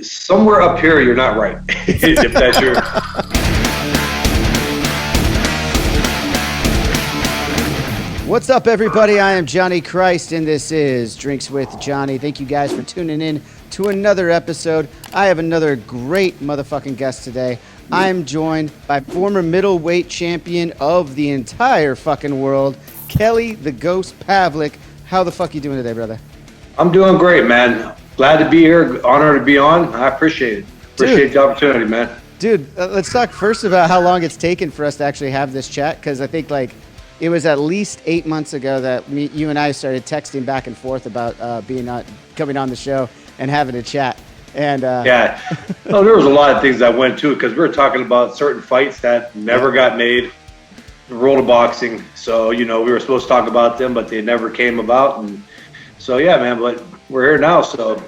somewhere up here, you're not right. If that's your. What's up, everybody? I am Johnny Christ, and this is Drinks with Johnny. Thank you guys for tuning in to another episode. I have another great motherfucking guest today. I am joined by former middleweight champion of the entire fucking world, Kelly the Ghost Pavlik. How the fuck you doing today, brother? I'm doing great, man. Glad to be here. Honored to be on. I appreciate it. Appreciate the opportunity, man. Dude, let's talk first about how long it's taken for us to actually have this chat, because I think it was at least 8 months ago that you and I started texting back and forth about coming on the show and having a chat. And yeah, well, there was a lot of things that went to it, because we were talking about certain fights that never got made, the world of boxing. So, we were supposed to talk about them, but they never came about. And so, yeah, man, but we're here now. So,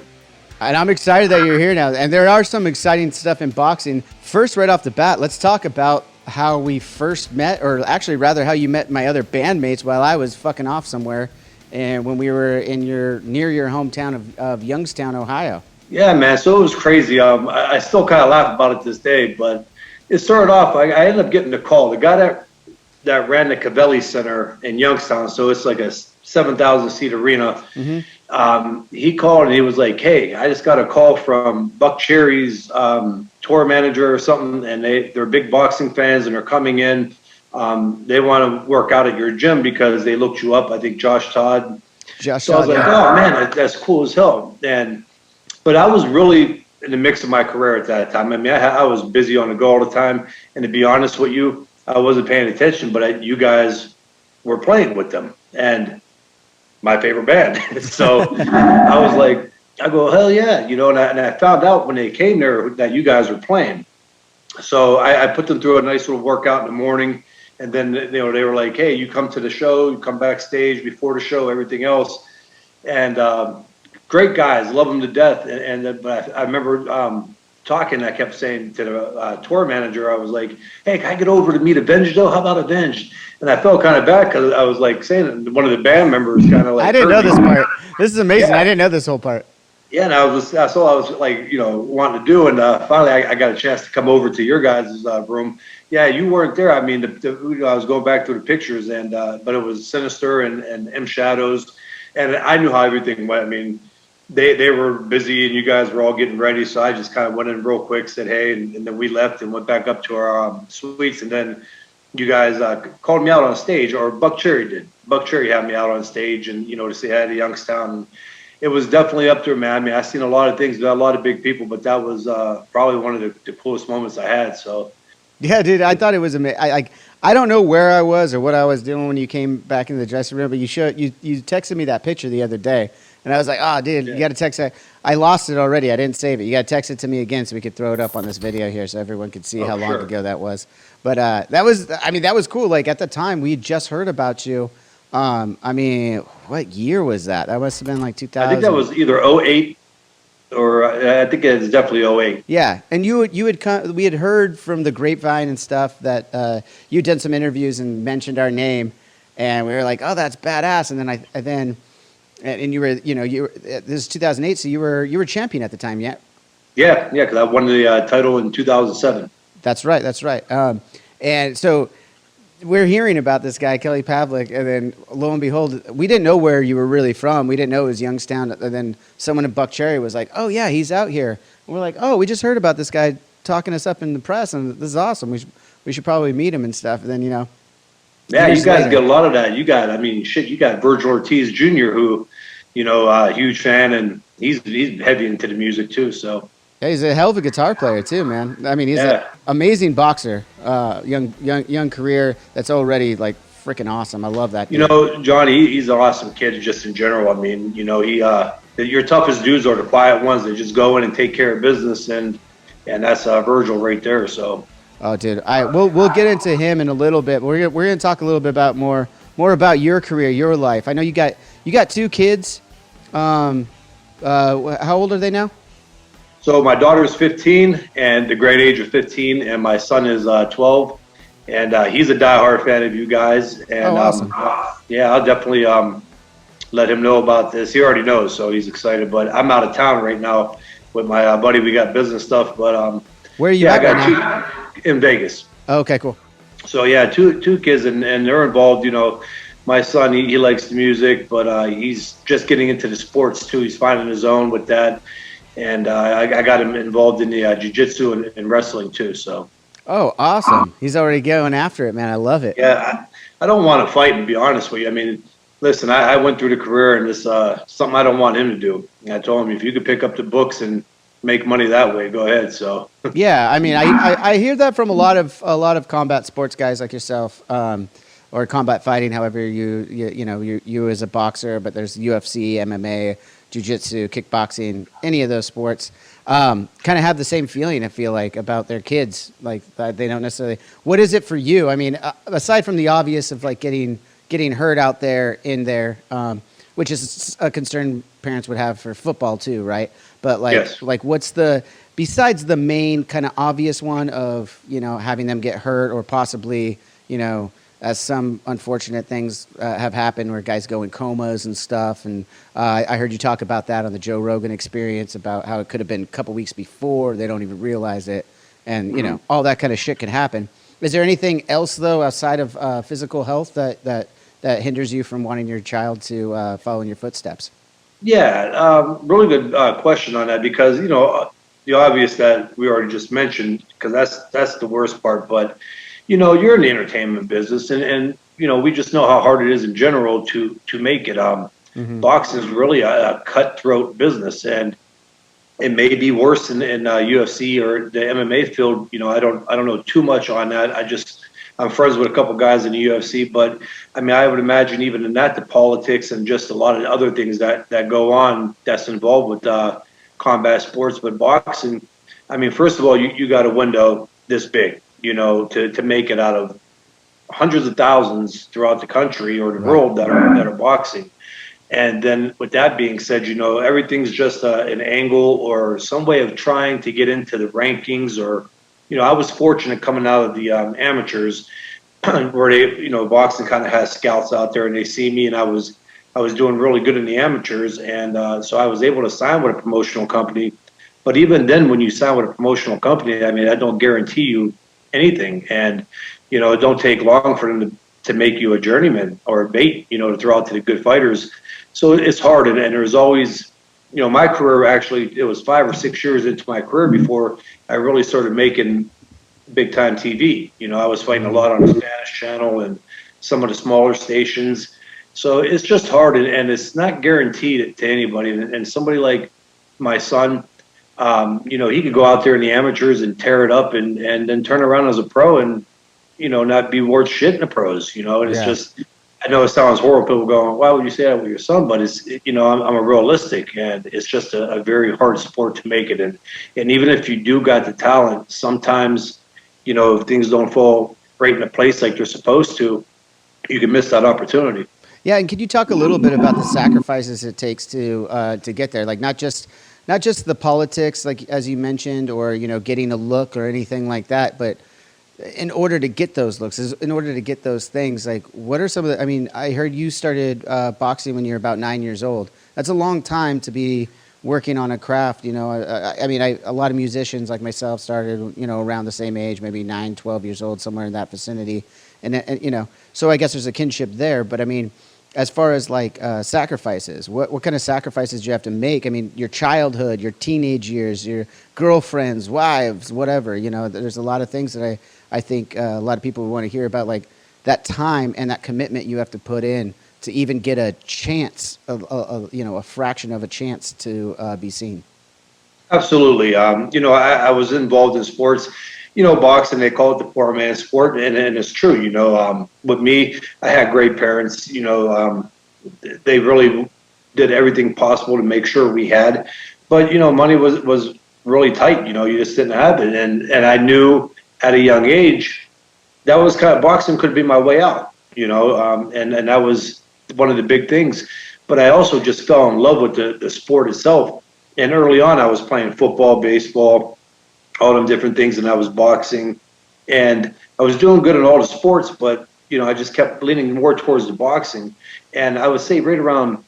and I'm excited that you're here now. And there are some exciting stuff in boxing. First, right off the bat, let's talk about how we first met, or actually rather how you met my other bandmates while I was fucking off somewhere, and when we were near your hometown of Youngstown, Ohio. Yeah, man. So it was crazy. I still kind of laugh about it this day, but it started off. I ended up getting a call. The guy that ran the Cavelli Center in Youngstown, so it's like a 7,000 seat arena. Mm-hmm. He called and he was like, "Hey, I just got a call from Buck Cherry's tour manager or something, and they're big boxing fans and they're coming in. They want to work out at your gym because they looked you up. I think Josh Todd." So I was like, "Oh man, that's cool as hell." But I was really in the mix of my career at that time. I mean, I was busy on the go all the time, and to be honest with you, I wasn't paying attention. But you guys were playing with them, and my favorite band. So I was like, I go, hell yeah, and I found out when they came there that you guys were playing. So I put them through a nice little workout in the morning, and then they were like, hey, you come to the show, you come backstage before the show, everything else, and great guys, love them to death. But I remember talking, I kept saying to the tour manager, I was like, hey, can I get over to meet Avenged though? How about Avenged? And I felt kind of bad because I was like saying one of the band members kind of like, I didn't know this part. This is amazing. Yeah. I didn't know this whole part. Yeah, and that's all I was like, wanting to do. And finally, I got a chance to come over to your guys' room. Yeah, you weren't there. I mean, I was going back through the pictures, and but it was Sinister and M Shadows, and I knew how everything went. I mean, they were busy, and you guys were all getting ready, so I just kind of went in real quick, said hey, and then we left and went back up to our suites, and then you guys called me out on stage, or Buck Cherry did. Buck Cherry had me out on stage, and to say hi to Youngstown. It was definitely up there, man. I mean, I've seen a lot of things, a lot of big people, but that was probably one of the coolest moments I had. So, yeah, dude, I thought it was amazing. I don't know where I was or what I was doing when you came back into the dressing room, but you texted me that picture the other day, and I was like, oh, dude, You got to text it. I lost it already. I didn't save it. You got to text it to me again so we could throw it up on this video here so everyone could see how long ago that was. But that was cool. Like at the time, we just heard about you. I mean, what year was that? That must have been like 2000. I think that was either 08 or I think it's definitely 08. Yeah, and we had heard from the grapevine and stuff that you'd done some interviews and mentioned our name, and we were like, oh, that's badass. And then you were this is 2008, so you were champion at the time, yeah? Yeah, because I won the title in 2007. That's right. And so we're hearing about this guy, Kelly Pavlik, and then lo and behold, we didn't know where you were really from. We didn't know it was Youngstown. And then someone in Buck Cherry was like, oh, yeah, he's out here. And we're like, oh, we just heard about this guy talking us up in the press, and this is awesome. We should probably meet him and stuff. And then, Yeah, you guys get a lot of that. You got Vergil Ortiz Jr., who, a huge fan, and he's heavy into the music too, so. Yeah, he's a hell of a guitar player too, man. I mean, he's an amazing boxer. Young career that's already like freaking awesome. I love that. Johnny, he's an awesome kid just in general. I mean, your toughest dudes are the quiet ones that just go in and take care of business, and that's Vergil right there. So. Oh, dude, we'll get into him in a little bit. We're gonna talk a little bit about more about your career, your life. I know you got two kids. How old are they now? So my daughter is 15, and the great age of 15, and my son is 12, and he's a diehard fan of you guys. And awesome. I'll definitely let him know about this. He already knows, so he's excited. But I'm out of town right now with my buddy. We got business stuff, but Where are you yeah, I at right now? got two in Vegas. Oh, okay, cool. So yeah, two kids, and they're involved. You know, my son he likes the music, but he's just getting into the sports too. He's finding his own with that, and I got him involved in the jiu-jitsu and wrestling too. So Oh, awesome. He's already going after it, man. I love it. yeah, I don't want to fight, and be honest with you. I mean, listen, I went through the career, and this something I don't want him to do. And I told him, if you could pick up the books and make money that way, go ahead. So Yeah, I mean, I hear that from a lot of combat sports guys like yourself, or combat fighting. However, you as a boxer, but there's UFC, MMA, jiu-jitsu, kickboxing, any of those sports. Kind of have the same feeling, I feel like, about their kids. Like they don't necessarily. What is it for you? I mean, aside from the obvious of like getting hurt out there in there, which is a concern parents would have for football too, right? But like, yes. like what's besides the main kind of obvious one of, having them get hurt or possibly, as some unfortunate things have happened where guys go in comas and stuff. And I heard you talk about that on the Joe Rogan Experience about how it could have been a couple weeks before. They don't even realize it. And, all that kind of shit can happen. Is there anything else, though, outside of physical health that hinders you from wanting your child to follow in your footsteps? Yeah, really good question on that, because the obvious that we already just mentioned, because that's the worst part. But you're in the entertainment business, and we just know how hard it is in general to make it. Boxing is really a cutthroat business, and it may be worse in UFC or the MMA field. I don't know too much on that. I'm friends with a couple guys in the UFC, but I mean, I would imagine even in that, the politics and just a lot of other things that go on that's involved with combat sports. But boxing, I mean, first of all, you got a window this big, to make it out of hundreds of thousands throughout the country or the world that are boxing. And then with that being said, everything's just an angle or some way of trying to get into the rankings. Or, I was fortunate coming out of the amateurs where they, boxing kind of has scouts out there and they see me, and I was doing really good in the amateurs. And so I was able to sign with a promotional company. But even then, when you sign with a promotional company, I mean, I don't guarantee you anything. And, it don't take long for them to make you a journeyman or a bait, to throw out to the good fighters. So it's hard. And there's always, my career, actually, it was 5 or 6 years into my career before I really started making big time TV. I was fighting a lot on the Spanish channel and some of the smaller stations. So it's just hard, and it's not guaranteed to anybody. And somebody like my son, he could go out there in the amateurs and tear it up and then turn around as a pro and, not be worth shit in the pros, and it's just, I know it sounds horrible, people going, why would you say that with your son? But it's, I'm a realistic, and it's just a very hard sport to make it. And even if you do got the talent, sometimes, if things don't fall right into place like they're supposed to, you can miss that opportunity. Yeah, and could you talk a little bit about the sacrifices it takes to get there? Like not just the politics, like as you mentioned, or getting a look or anything like that, but in order to get those looks, in order to get those things, like what are some of the? I mean, I heard you started boxing when you were about 9 years old. That's a long time to be working on a craft. I mean, a lot of musicians like myself started around the same age, maybe 9, 12 years old, somewhere in that vicinity, and so I guess there's a kinship there. But I mean, as far as like sacrifices, what kind of sacrifices do you have to make? I mean, your childhood, your teenage years, your girlfriends, wives, whatever. There's a lot of things that I think a lot of people would want to hear about, like that time and that commitment you have to put in to even get a chance, a fraction of a chance to be seen. Absolutely. I was involved in sports. Boxing, they call it the poor man's sport, and it's true. With me, I had great parents. They really did everything possible to make sure we had. But money was really tight. You just didn't have it, and I knew at a young age that was kind of, boxing could be my way out. And that was one of the big things. But I also just fell in love with the sport itself. And early on, I was playing football, baseball, all them different things, and I was boxing, and I was doing good in all the sports, but I just kept leaning more towards the boxing. And I would say right around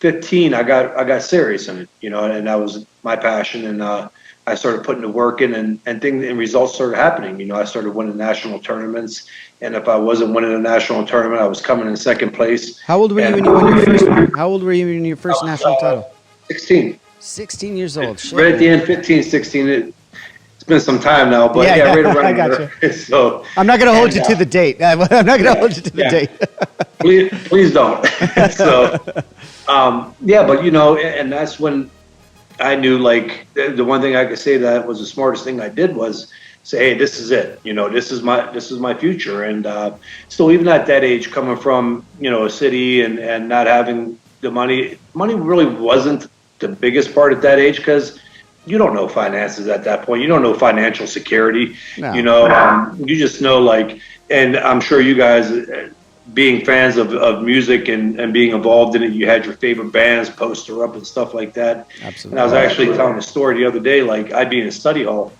15, I got serious in it, and that was my passion. And I started putting the work in, and results started happening. I started winning national tournaments, and if I wasn't winning a national tournament, I was coming in second place. How old were you when you won your first one? How old were you in your first national title? 16. 16 years old. Shit, right at the end, 15, 16. It's been some time now, but right around I got there. So I'm not going to hold you to the date. I'm not going to hold you to the date. please don't. So, but and that's when I knew, like, the one thing I could say that was the smartest thing I did was say, hey, this is it. This is my future. And so even at that age, coming from a city and not having the money really wasn't the biggest part at that age, because you don't know finances at that point. You don't know financial security. No. You just know, like, and I'm sure you guys, being fans of music and being involved in it, you had your favorite bands poster up and stuff like that. Absolutely. And I was actually telling a story the other day, like, I'd be in a study hall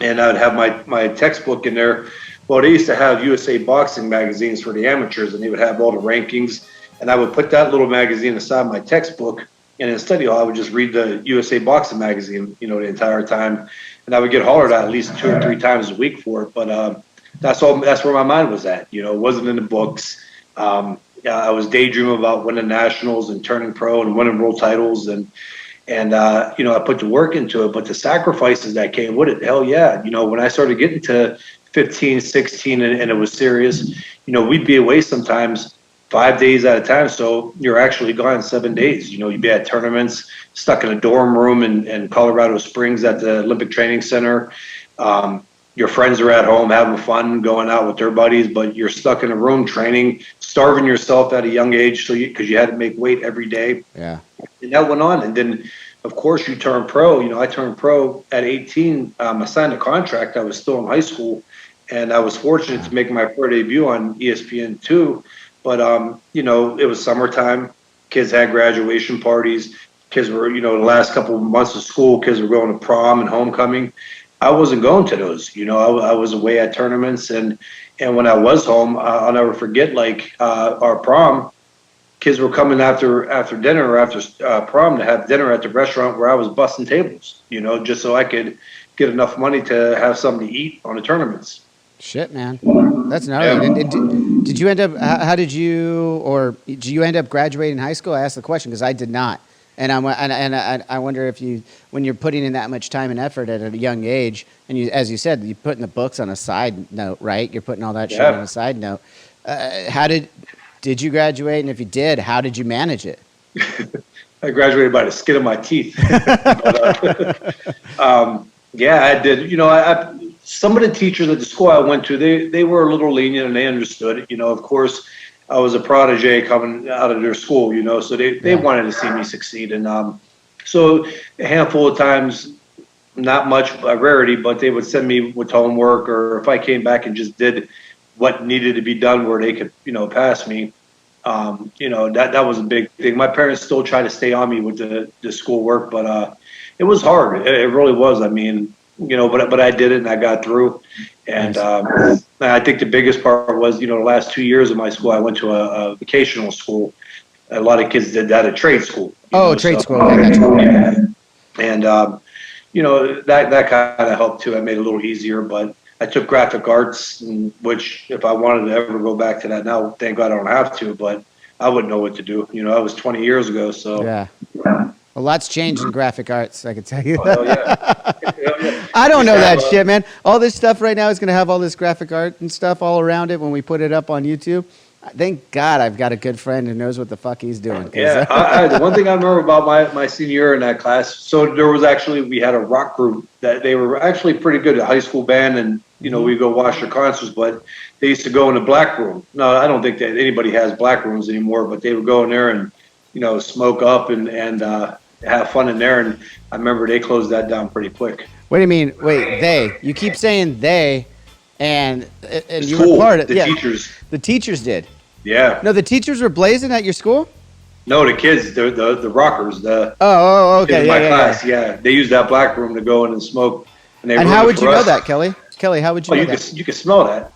and I'd have my textbook in there. Well, they used to have USA Boxing magazines for the amateurs, and they would have all the rankings. And I would put that little magazine aside my textbook, and in study hall, I would just read the USA Boxing magazine, the entire time. And I would get hollered at least 2 or 3 times a week for it. But that's where my mind was at. It wasn't in the books. I was daydreaming about winning nationals and turning pro and winning world titles. And I put the work into it. But the sacrifices that came with it, hell yeah. When I started getting to 15, 16, and it was serious, we'd be away sometimes 5 days at a time. So you're actually gone 7 days. You'd be at tournaments, stuck in a dorm room in Colorado Springs at the Olympic Training Center. Your friends are at home having fun, going out with their buddies, but you're stuck in a room training, starving yourself at a young age because you had to make weight every day. Yeah. And that went on. And then, of course, you turn pro. I turned pro at 18. I signed a contract. I was still in high school, and I was fortunate to make my pro debut on ESPN2. But, it was summertime. Kids had graduation parties. Kids were, the last couple of months of school, kids were going to prom and homecoming. I wasn't going to those. I was away at tournaments. And when I was home, I'll never forget, like, our prom, kids were coming after dinner or after prom to have dinner at the restaurant where I was busting tables, just so I could get enough money to have something to eat on the tournaments. Shit, man. That's gnarly. Yeah. Did you end up, how did did you end up graduating high school? I asked the question because I did not. And I wonder if when you're putting in that much time and effort at a young age, and as you said, you're putting the books on a side note, right? You're putting all that shit on a side note. How did you graduate? And if you did, how did you manage it? I graduated by the skin of my teeth. Yeah, I did. Some of the teachers at the school I went to, they were a little lenient and they understood. Of course, I was a protege coming out of their school, so they wanted to see me succeed. And so a handful of times, not much, a rarity, but they would send me with homework, or if I came back and just did what needed to be done where they could, pass me, that was a big thing. My parents still try to stay on me with the schoolwork, but it was hard. It really was. I mean, but I did it and I got through. And I think the biggest part was, the last 2 years of my school, I went to a vocational school. A lot of kids did that at trade school. Trade school. Yeah. And, that kind of helped too. I made it a little easier, but I took graphic arts, which if I wanted to ever go back to that now, thank God I don't have to, but I wouldn't know what to do. That was 20 years ago. So yeah. A lot's changed in graphic arts, I can tell you. Oh, yeah. I don't know that shit, man. All this stuff right now is going to have all this graphic art and stuff all around it when we put it up on YouTube. Thank God I've got a good friend who knows what the fuck he's doing. Yeah, the one thing I remember about my senior year in that class, so there was we had a rock group that they were actually pretty good at high school band, and, we go watch their concerts, but they used to go in the black room. No, I don't think that anybody has black rooms anymore, but they would go in there and, smoke up and have fun in there. And I remember they closed that down pretty quick. What do you mean? Wait, they? You keep saying they, and you were part of the teachers. The teachers did. Yeah. No, the teachers were blazing at your school? No, the kids, the rockers. Okay. In my class, yeah. They used that black room to go in and smoke. And how would you know that, Kelly? Kelly, how would you know that? You could smell that.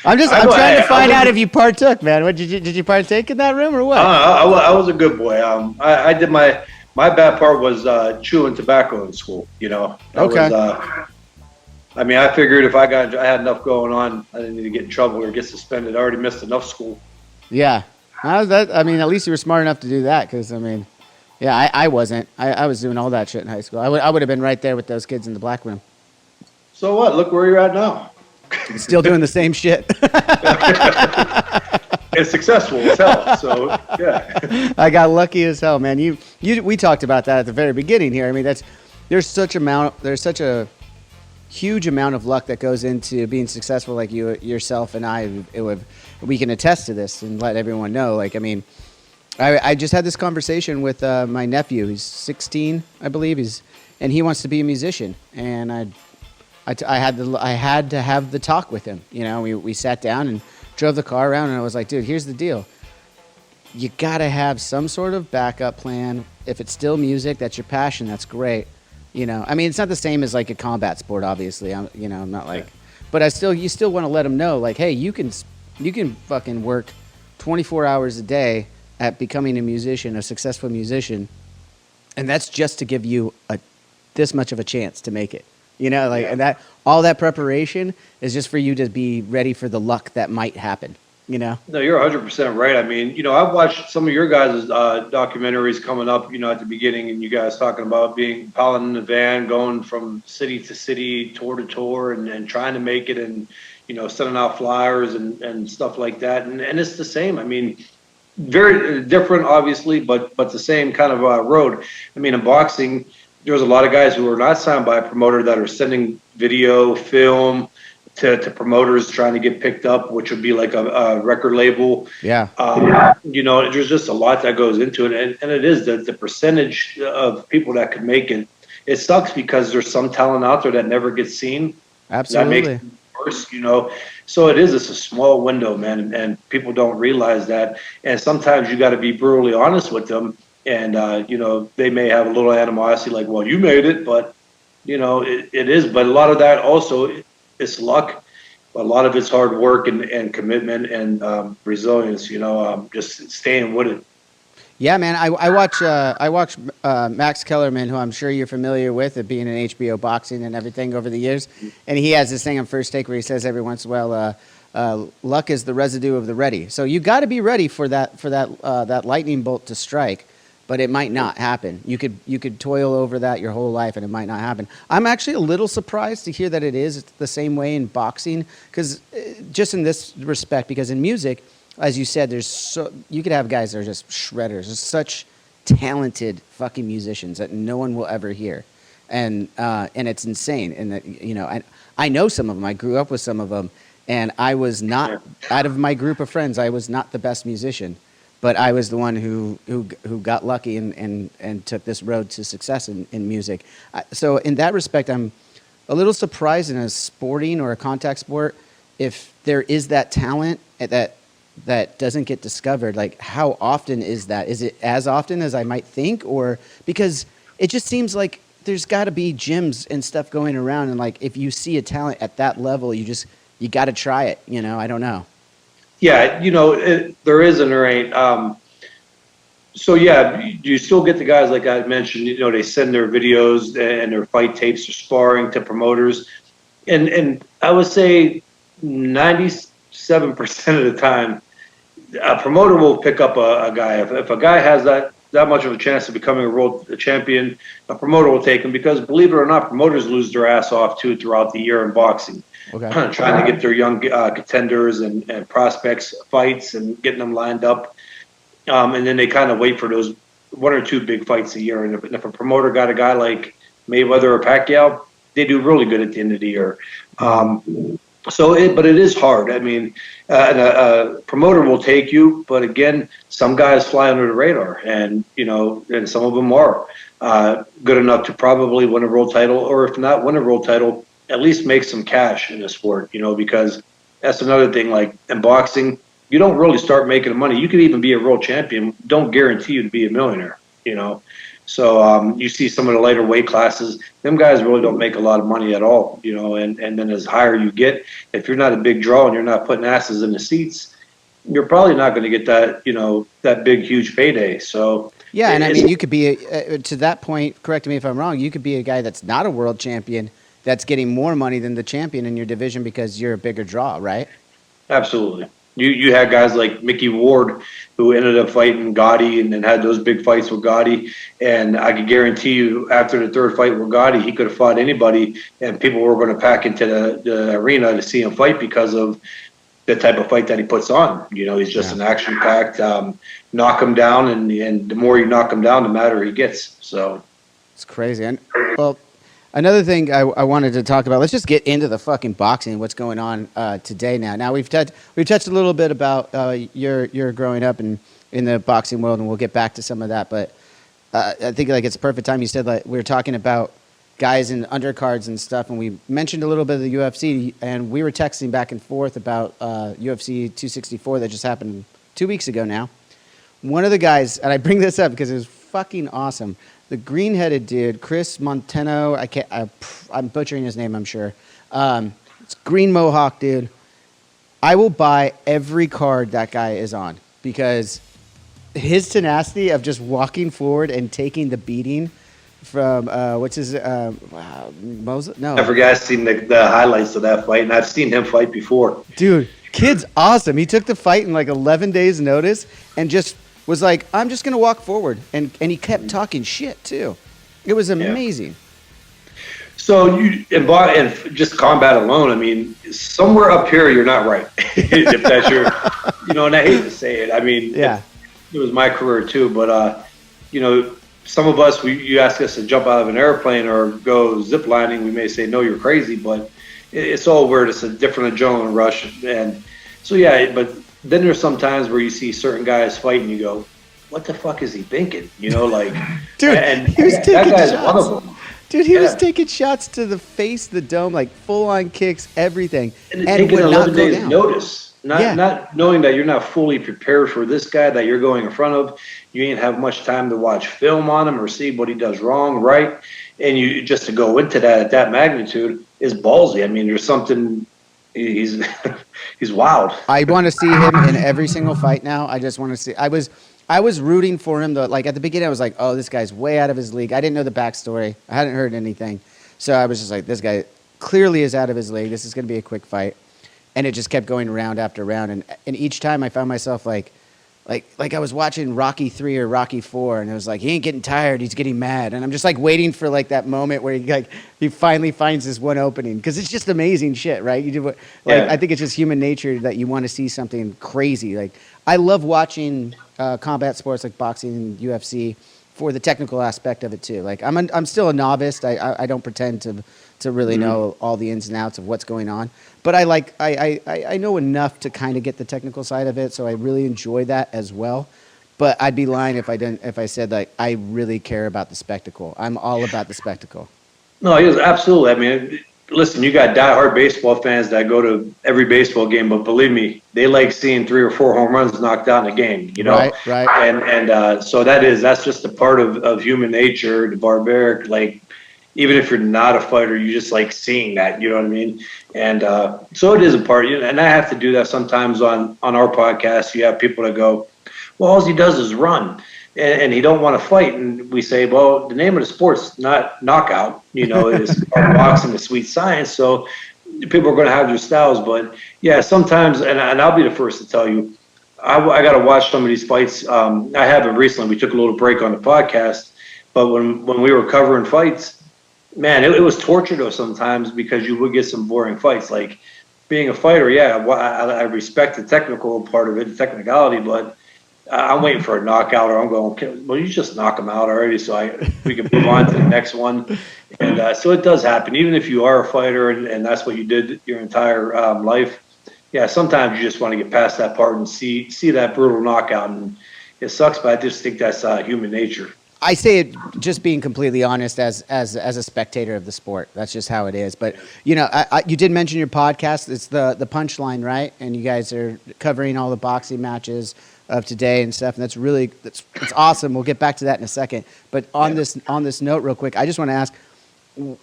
I'm trying to find out if you partook, man. What did you partake in that room or what? I was a good boy. I did my bad part was chewing tobacco in school. Okay. I mean, I figured if I had enough going on, I didn't need to get in trouble or get suspended. I already missed enough school. Yeah. I mean, at least you were smart enough to do that, because, I mean, yeah, I wasn't. I was doing all that shit in high school. I would have been right there with those kids in the black room. So what? Look where you're at now. Still doing the same shit. It's successful as hell. So yeah. I got lucky as hell, man. We talked about that at the very beginning here. I mean, there's such a huge amount of luck that goes into being successful, like you yourself and I. We can attest to this and let everyone know. Like, I mean, I just had this conversation with my nephew. He's 16, I believe. And he wants to be a musician, and I had to have the talk with him. We sat down and drove the car around, and I was like, dude, here's the deal. You gotta have some sort of backup plan. If it's still music, that's your passion, that's great. I mean, it's not the same as like a combat sport, obviously. I'm not like, but you still want to let them know, like, hey, you can fucking work 24 hours a day at becoming a successful musician, and that's just to give you this much of a chance to make it. And that all that preparation is just for you to be ready for the luck that might happen. No, you're 100% right. I mean, I've watched some of your guys' documentaries coming up, at the beginning, and you guys talking about piling in the van, going from city to city, tour to tour, and trying to make it, and, sending out flyers and stuff like that. And it's the same. I mean, very different, obviously, but the same kind of road. I mean, in boxing, there's a lot of guys who are not signed by a promoter that are sending video, film to promoters trying to get picked up, which would be like a record label. Yeah. There's just a lot that goes into it. And it is the percentage of people that could make it. It sucks because there's some talent out there that never gets seen. Absolutely. That makes it worse, So it's a small window, man, and people don't realize that. And sometimes you got to be brutally honest with them. And, they may have a little animosity like, well, you made it, but, it is. But a lot of that also, it's luck. A lot of it's hard work and commitment and resilience, just staying with it. Yeah, man. I watch Max Kellerman, who I'm sure you're familiar with, it being in HBO boxing and everything over the years. And he has this thing on First Take where he says every once in a while, luck is the residue of the ready. So you got to be ready for that lightning bolt to strike. But it might not happen. You could toil over that your whole life, and it might not happen. I'm actually a little surprised to hear that it is the same way in boxing, because just in this respect, because in music, as you said, you could have guys that are just shredders, just such talented fucking musicians that no one will ever hear, and it's insane. And that, I know some of them. I grew up with some of them, and I was not out of my group of friends. I was not the best musician. But I was the one who got lucky and took this road to success in music. So in that respect, I'm a little surprised in a sporting or a contact sport if there is that talent that doesn't get discovered. Like, how often is that? Is it as often as I might think? Or because it just seems like there's got to be gyms and stuff going around, and like if you see a talent at that level, you got to try it. I don't know. Yeah, there is and there ain't. So, yeah, you still get the guys like I mentioned, they send their videos and their fight tapes or sparring to promoters. And I would say 97% of the time, a promoter will pick up a guy. If a guy has that much of a chance of becoming a world champion, a promoter will take him because, believe it or not, promoters lose their ass off, too, throughout the year in boxing. Okay. Trying to get their young contenders and prospects fights and getting them lined up. And then they kind of wait for those one or two big fights a year. And if a promoter got a guy like Mayweather or Pacquiao, they do really good at the end of the year. But it is hard. I mean, a promoter will take you, but again, some guys fly under the radar, and and some of them are good enough to probably win a world title, or if not win a world title, at least make some cash in the sport, because that's another thing. Like in boxing, you don't really start making money. You could even be a world champion. Don't guarantee you to be a millionaire, So you see some of the lighter weight classes, them guys really don't make a lot of money at all, and then as higher you get, if you're not a big draw and you're not putting asses in the seats, you're probably not going to get that, that big, huge payday. So yeah, and I mean, you could be to that point. Correct me if I'm wrong. You could be a guy that's not a world champion that's getting more money than the champion in your division because you're a bigger draw, right? Absolutely. You had guys like Mickey Ward who ended up fighting Gotti and then had those big fights with Gotti. And I could guarantee you after the third fight with Gotti, he could have fought anybody and people were going to pack into the arena to see him fight because of the type of fight that he puts on. He's just an action-packed, knock him down, and the more you knock him down, the madder he gets. So it's crazy. And well, another thing I wanted to talk about. Let's just get into the fucking boxing. What's going on today? Now we've touched a little bit about your growing up in the boxing world, and we'll get back to some of that. But I think it's a perfect time. You said we were talking about guys in undercards and stuff, and we mentioned a little bit of the UFC, and we were texting back and forth about UFC 264 that just happened 2 weeks ago now. One of the guys, and I bring this up because it was fucking awesome. The green-headed dude, Chris Montano, I'm butchering his name, I'm sure. It's green mohawk dude. I will buy every card that guy is on because his tenacity of just walking forward and taking the beating from what's his Moses? No, I forgot. I've seen the highlights of that fight, and I've seen him fight before. Dude, kid's awesome. He took the fight in 11 days' notice and just was like, I'm just gonna walk forward, and he kept talking shit too. It was amazing. Yeah. So and just combat alone. I mean, somewhere up here you're not right. If that's your, and I hate to say it. I mean, it was my career too, but some of us, you ask us to jump out of an airplane or go zip lining, we may say, no, you're crazy, but it's all weird. It's a different adrenaline rush. And so, but then there's some times where you see certain guys fight and you go, what the fuck is he thinking? Dude, and he was taking that guy's shots. One of them. Dude, he was taking shots to the face, the dome, full-on kicks, everything. And taking 11 days notice. Not knowing that you're not fully prepared for this guy that you're going in front of. You ain't have much time to watch film on him or see what he does wrong, right? And you just to go into that at that magnitude is ballsy. I mean, there's something. He's wild. I want to see him in every single fight now. I just want to see. I was rooting for him though. At the beginning, I was like, "Oh, this guy's way out of his league." I didn't know the backstory. I hadn't heard anything, so I was just like, "This guy clearly is out of his league. This is going to be a quick fight." And it just kept going round after round, and each time I found myself like I was watching Rocky III or Rocky IV, and it was like he ain't getting tired, he's getting mad, and I'm just waiting for that moment where he finally finds this one opening because it's just amazing shit, right? I think it's just human nature that you want to see something crazy. I love watching combat sports like boxing and UFC for the technical aspect of it too. I'm still a novice. I don't pretend to really know all the ins and outs of what's going on. But I know enough to kind of get the technical side of it, so I really enjoy that as well. But I'd be lying if I said I really care about the spectacle. I'm all about the spectacle. No, absolutely. I mean, listen, you got diehard baseball fans that go to every baseball game, but believe me, they like seeing 3 or 4 home runs knocked out in a game. Right. And so that's just a part of human nature, the barbaric. Even if you're not a fighter, you just like seeing that, you know what I mean? And so it is a part, and I have to do that sometimes on our podcast. You have people that go, well, all he does is run, and he don't want to fight. And we say, well, the name of the sport's not knockout, it's boxing, the sweet science. So people are going to have their styles. But, yeah, sometimes, and I'll be the first to tell you, I got to watch some of these fights. I haven't recently. We took a little break on the podcast. But when we were covering fights, man, it was torture though sometimes because you would get some boring fights. Being a fighter, I respect the technical part of it, the technicality, but I'm waiting for a knockout or I'm going, well, you just knock them out already so we can move on to the next one. And so it does happen. Even if you are a fighter and that's what you did your entire life, sometimes you just want to get past that part and see that brutal knockout. And it sucks, but I just think that's human nature. I say it just being completely honest as a spectator of the sport. That's just how it is. But, you did mention your podcast. It's the Punchline, right? And you guys are covering all the boxing matches. of today and stuff, and that's awesome. We'll get back to that in a second. But on this note, real quick, I just want to ask,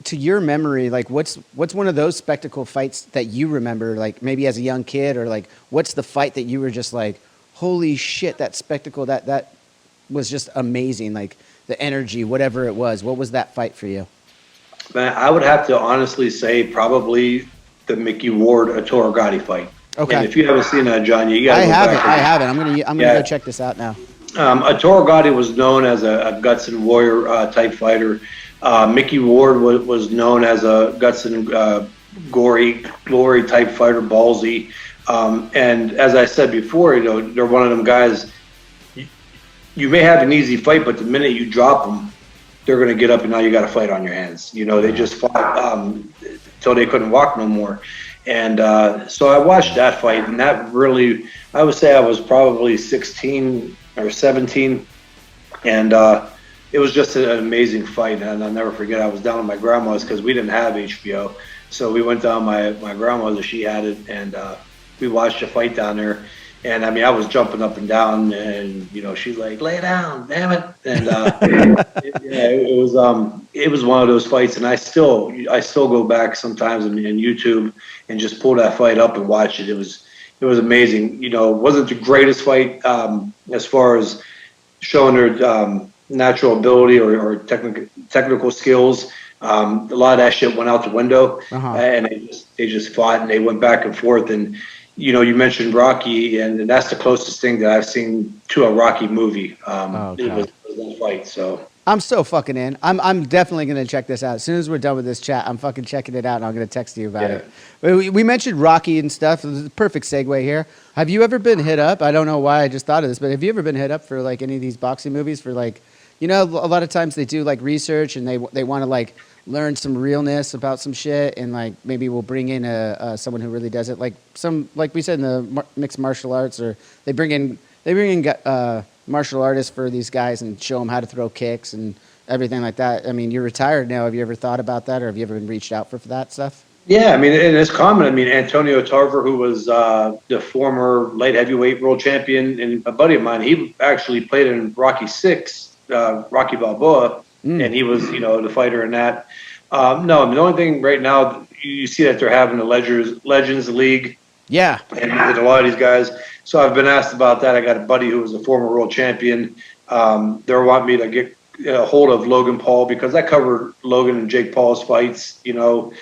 to your memory, like what's one of those spectacle fights that you remember, like maybe as a young kid, or like what's the fight that you were just like, holy shit, that spectacle, that was just amazing, like the energy, whatever it was. What was that fight for you? Man, I would have to honestly say probably the Mickey Ward Arturo Gatti fight. Okay. And if you haven't seen that, John, you got to. I haven't. I'm gonna go check this out now. Arturo Gatti was known as a guts and warrior type fighter. Mickey Ward was known as a guts and glory type fighter, ballsy. And as I said before, they're one of them guys. You may have an easy fight, but the minute you drop them, they're going to get up and now you got a fight on your hands. They just fought until they couldn't walk no more. And so I watched that fight, and that really, I would say I was probably 16 or 17, and it was just an amazing fight. And I'll never forget, I was down at my grandma's because we didn't have HBO. So we went down my grandmother, she had it, and we watched the fight down there. And I mean, I was jumping up and down, and she's like, "Lay down, damn it!" And it was one of those fights, and I still go back sometimes in YouTube and just pull that fight up and watch it. It was amazing. It wasn't the greatest fight as far as showing their natural ability or technical skills. A lot of that shit went out the window, and they just fought and they went back and forth. And you mentioned Rocky, and that's the closest thing that I've seen to a Rocky movie. It was that fight. So I'm so fucking in. I'm definitely gonna check this out as soon as we're done with this chat. I'm fucking checking it out, and I'm gonna text you about it. We mentioned Rocky and stuff. It was a perfect segue here. Have you ever been hit up? I don't know why I just thought of this, but have you ever been hit up for like any of these boxing movies for like, a lot of times they do like research and they want to like learn some realness about some shit, and like maybe we'll bring in someone who really does it, like we said in the mixed martial arts, or they bring in martial artists for these guys and show them how to throw kicks and everything like that. I mean, you're retired now. Have you ever thought about that, or have you ever been reached out for that stuff? Yeah, I mean, and it's common. I mean, Antonio Tarver, who was the former light heavyweight world champion, and a buddy of mine, he actually played in Rocky VI, Rocky Balboa, and he was, the fighter in that. No, I mean, the only thing right now, you see that they're having the Legends League. Yeah. And a lot of these guys. So I've been asked about that. I got a buddy who was a former world champion. They're wanting me to get a hold of Logan Paul, because I covered Logan and Jake Paul's fights, a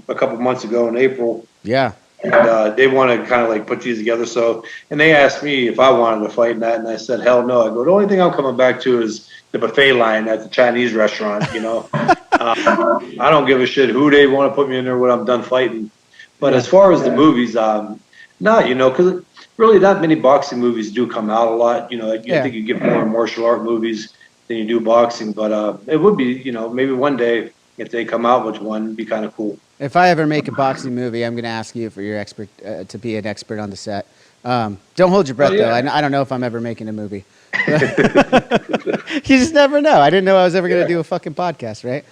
couple months ago in April. Yeah. And they want to kind of like put these together. So, and they asked me if I wanted to fight in that, and I said, hell no. I go, the only thing I'm coming back to is the buffet line at the Chinese restaurant, I don't give a shit who they want to put me in there when I'm done fighting. But as far as the movies, no, because really not many boxing movies do come out a lot. I think you get more martial art movies than you do boxing. But it would be, maybe one day if they come out with one, it'd be kind of cool. If I ever make a boxing movie, I'm going to ask you for your expert to be an expert on the set. Don't hold your breath, though. I don't know if I'm ever making a movie. You just never know. I didn't know I was ever going to do a fucking podcast, right?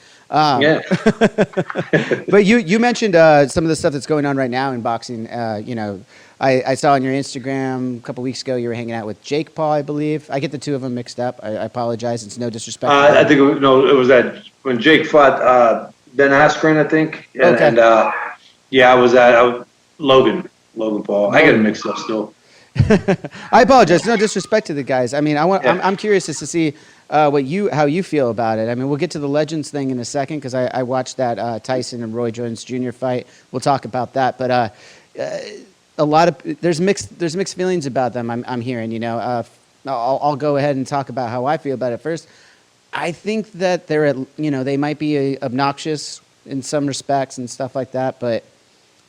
But you mentioned some of the stuff that's going on right now in boxing. I saw on your Instagram a couple weeks ago you were hanging out with Jake Paul, I believe. I get the two of them mixed up. I apologize. It's no disrespect. I think it was that when Jake fought Ben Askren, I think. And I was at Logan Paul. I get it mixed up still. I apologize. No disrespect to the guys. I mean, I'm curious just to see how you feel about it. I mean, we'll get to the Legends thing in a second, because I watched that Tyson and Roy Jones Jr. fight. We'll talk about that. But there's mixed feelings about them. I'm hearing. I'll go ahead and talk about how I feel about it first. I think that they might be obnoxious in some respects and stuff like that, but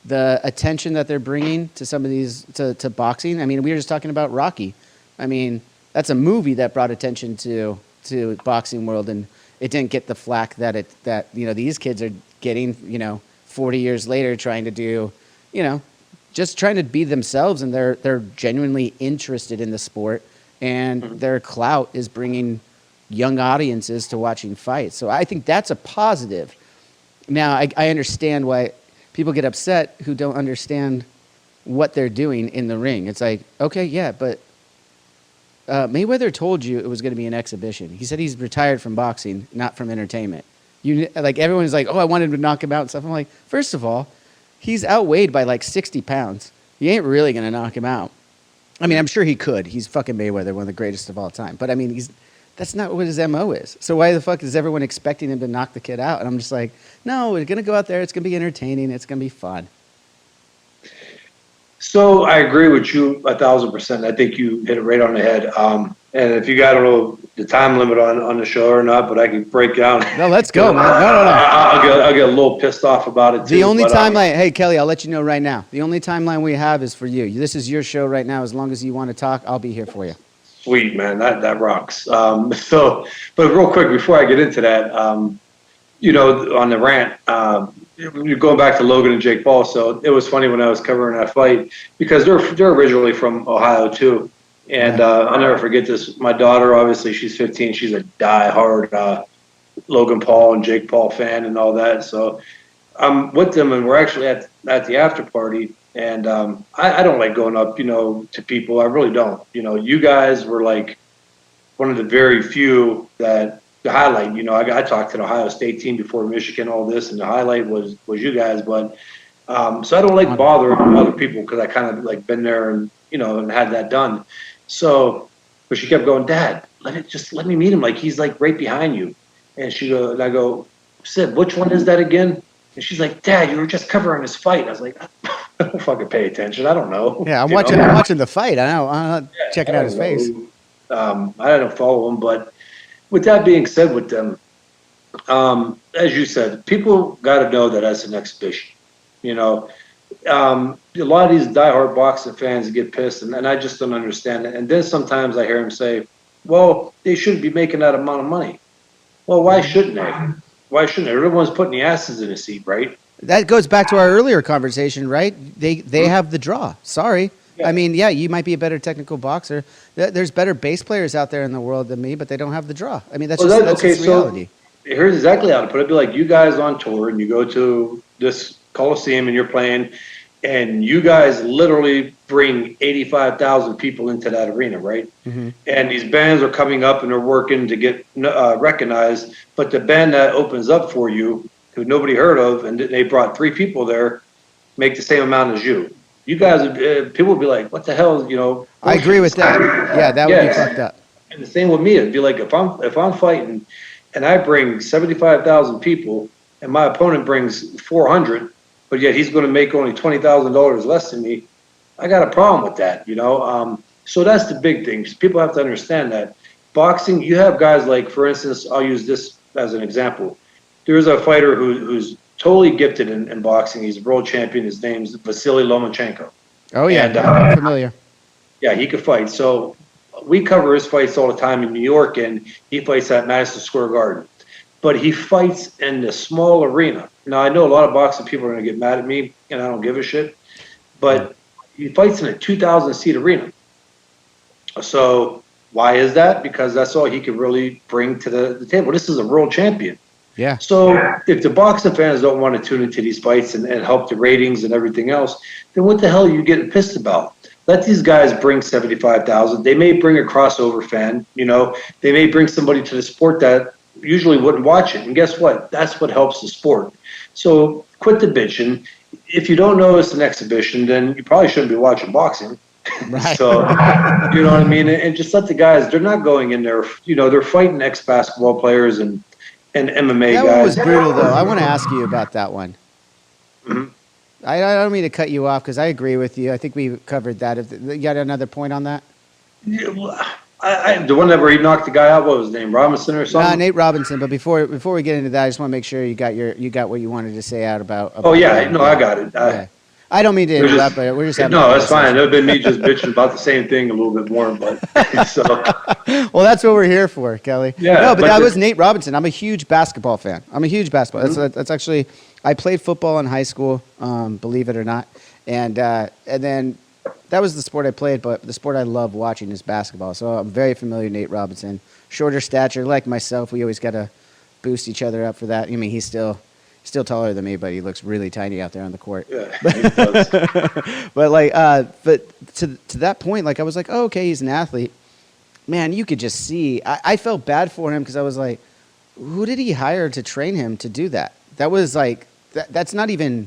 the attention that they're bringing to some of these to boxing. I mean, we were just talking about Rocky. I mean, that's a movie that brought attention to boxing world, and it didn't get the flack that these kids are getting. 40 years later, trying to do, just trying to be themselves, and they're genuinely interested in the sport, and their clout is bringing young audiences to watching fights. So I think that's a positive. Now I understand why people get upset who don't understand what they're doing in the ring. It's like, okay, yeah, but Mayweather told you it was going to be an exhibition. He said he's retired from boxing, not from entertainment. Everyone's like, oh, I wanted to knock him out and stuff. I'm like, first of all, he's outweighed by like 60 pounds. You ain't really going to knock him out. I mean, I'm sure he could. He's fucking Mayweather, one of the greatest of all time. But I mean, that's not what his MO is. So why the fuck is everyone expecting him to knock the kid out? And I'm just like, no, we're going to go out there. It's going to be entertaining. It's going to be fun. So I agree with you 1,000%. I think you hit it right on the head. And if you got, I don't know the time limit on the show or not, but I can break down. No, let's go, man. No. I'll get a little pissed off about it too. The only timeline, hey, Kelly, I'll let you know right now. The only timeline we have is for you. This is your show right now. As long as you want to talk, I'll be here for you. Sweet, man. That rocks. But real quick, before I get into that, on the rant, you're going back to Logan and Jake Paul. So it was funny when I was covering that fight because they're originally from Ohio too. And I'll never forget this. My daughter, obviously, she's 15. She's a diehard Logan Paul and Jake Paul fan and all that. So I'm with them, and we're actually at the after party. And I don't like going up, to people. I really don't. You guys were like one of the very few that the highlight. I talked to the Ohio State team before Michigan, all this, and the highlight was you guys. But so I don't like bothering other people because I kind of like been there and and had that done. So, but she kept going, Dad, let me meet him. Like he's like right behind you. And I go, Sid, which one is that again? And she's like, Dad, you were just covering his fight. I was like, I don't fucking pay attention. I don't know. Yeah, I'm watching the fight. I'm not checking out his face. I don't follow him, but with that being said, with them, as you said, people got to know that that's an exhibition. A lot of these diehard boxing fans get pissed, and I just don't understand it. And then sometimes I hear them say, well, they shouldn't be making that amount of money. Well, why shouldn't they? Why shouldn't they? Everyone's putting the asses in a seat, right? That goes back to our earlier conversation, right? They have the draw. Sorry. Yeah. I mean, you might be a better technical boxer. There's better bass players out there in the world than me, but they don't have the draw. I mean, that's just reality. So here's exactly how to put it. It'd be like you guys on tour, and you go to this Coliseum, and you're playing, and you guys literally bring 85,000 people into that arena, right? Mm-hmm. And these bands are coming up, and they're working to get recognized, but the band that opens up for you, who nobody heard of, and they brought 3 people there, make the same amount as you. You guys, people would be like, "What the hell?" I agree with that. Yeah, that would be fucked up. And the same with me. It'd be like if I'm fighting, and I bring 75,000 people, and my opponent brings 400, but yet he's going to make only $20,000 less than me. I got a problem with that, So that's the big thing. People have to understand that boxing. You have guys like, for instance, I'll use this as an example. There's a fighter who's totally gifted in boxing. He's a world champion. His name's Vasily Lomachenko. Oh, yeah. And, I'm familiar. Yeah, he could fight. So we cover his fights all the time in New York, and he fights at Madison Square Garden. But he fights in the small arena. Now, I know a lot of boxing people are going to get mad at me, and I don't give a shit. But he fights in a 2,000-seat arena. So why is that? Because that's all he could really bring to the table. This is a world champion. Yeah. So if the boxing fans don't want to tune into these fights and help the ratings and everything else, then what the hell are you getting pissed about? Let these guys bring 75,000. They may bring a crossover fan. They may bring somebody to the sport that usually wouldn't watch it. And guess what? That's what helps the sport. So quit the bitching. If you don't know it's an exhibition, then you probably shouldn't be watching boxing. Right. So, you know what I mean? And just let the guys, they're not going in there, they're fighting ex-basketball players and MMA guys. That one was brutal, though. I want to ask you about that one. Mm-hmm. I don't mean to cut you off because I agree with you. I think we covered that. You got another point on that? Yeah, well, the one where he knocked the guy out, what was his name, Robinson or something? Nate Robinson. But before we get into that, I just want to make sure you got what you wanted to say out about oh yeah, no, I got it. Yeah. I don't mean to interrupt, but we're just having no, that's fine. It would have been me just bitching about the same thing a little bit more, but so. Well, that's what we're here for, Kelly. Yeah, no, but that was Nate Robinson. I'm a huge basketball fan. Mm-hmm. That's actually, I played football in high school, believe it or not, and then that was the sport I played. But the sport I love watching is basketball. So I'm very familiar with Nate Robinson. Shorter stature, like myself. We always got to boost each other up for that. I mean, he's still taller than me, but he looks really tiny out there on the court. Yeah, he does. But to that point, like I was like, oh, okay, he's an athlete. man, you could just see. I felt bad for him because I was like, who did he hire to train him to do that? That was like that's not even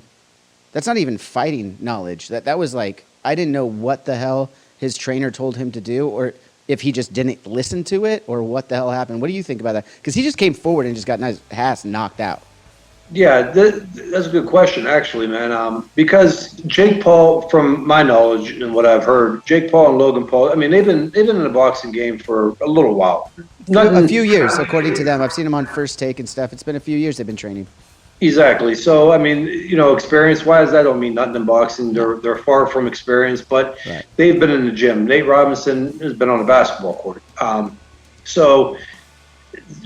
fighting knowledge. That was like I didn't know what the hell his trainer told him to do, or if he just didn't listen to it, or what the hell happened. What do you think about that? Because he just came forward and just got his ass knocked out. Yeah, that's a good question, actually, man. Because Jake Paul, from my knowledge and what I've heard, Jake Paul and Logan Paul, I mean, they've been in the boxing game for a little while. A few years, according to them. I've seen them on First Take and stuff. It's been a few years they've been training. Exactly. So, I mean, experience-wise, that don't mean nothing in boxing. They're far from experienced, but right. They've been in the gym. Nate Robinson has been on a basketball court. So,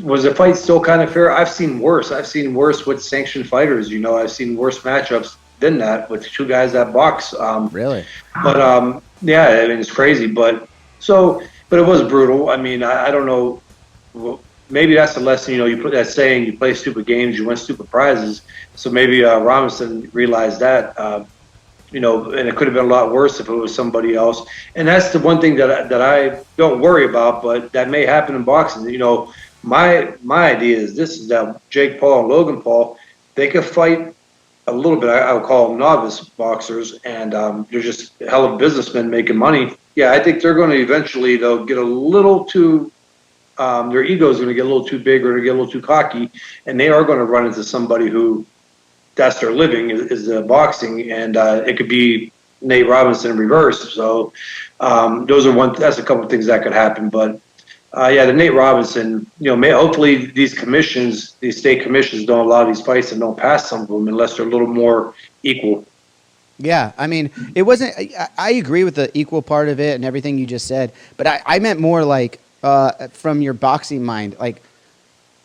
was the fight still kind of fair? I've seen worse. I've seen worse with sanctioned fighters. I've seen worse matchups than that with two guys that box. Really? But, yeah, I mean, it's crazy. But it was brutal. I mean, I don't know. Well, maybe that's the lesson, you put that saying, you play stupid games, you win stupid prizes. So maybe Robinson realized that, and it could have been a lot worse if it was somebody else. And that's the one thing that I don't worry about, but that may happen in boxing. My idea is this, is that Jake Paul and Logan Paul, they could fight a little bit. I would call them novice boxers, and they're just hell of businessmen making money. Yeah, I think they're going to eventually, they'll get a little too their ego is going to get a little too big, or get a little too cocky, and they are going to run into somebody who that's their living is boxing, and it could be Nate Robinson in reverse. So that's a couple of things that could happen. But the Nate Robinson, hopefully these state commissions don't allow these fights and don't pass some of them unless they're a little more equal. Yeah, I mean, it wasn't. I agree with the equal part of it and everything you just said, but I meant more like. From your boxing mind, like,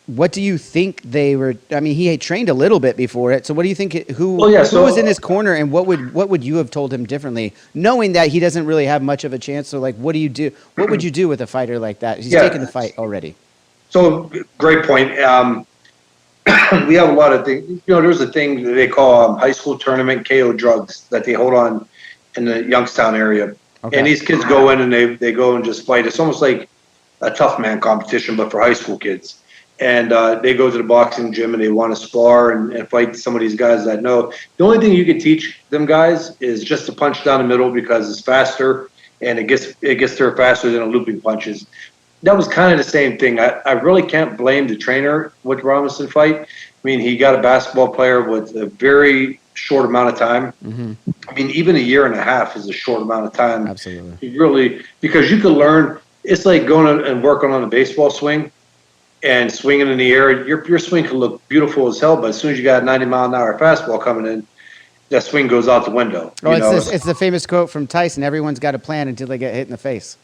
what do you think they were? I mean, he had trained a little bit before it, so what do you think? Who was in his corner, and what would you have told him differently, knowing that he doesn't really have much of a chance? So, like, what do you do? What would you do with a fighter like that? He's taken the fight already. So, great point. We have a lot of things. There's a thing that they call high school tournament KO drugs that they hold on in the Youngstown area, and these kids go in and they go and just fight. It's almost like a tough man competition, but for high school kids. And they go to the boxing gym and they want to spar and fight some of these guys that know. The only thing you can teach them guys is just to punch down the middle, because it's faster and it gets there faster than a looping punches. That was kind of the same thing. I really can't blame the trainer with the Robinson fight. I mean, he got a basketball player with a very short amount of time. Mm-hmm. I mean, even a year and a half is a short amount of time. Absolutely. Because you can learn. It's like going and working on a baseball swing and swinging in the air. Your swing can look beautiful as hell, but as soon as you got a 90-mile-an-hour fastball coming in, that swing goes out the window. It's the famous quote from Tyson, everyone's got a plan until they get hit in the face.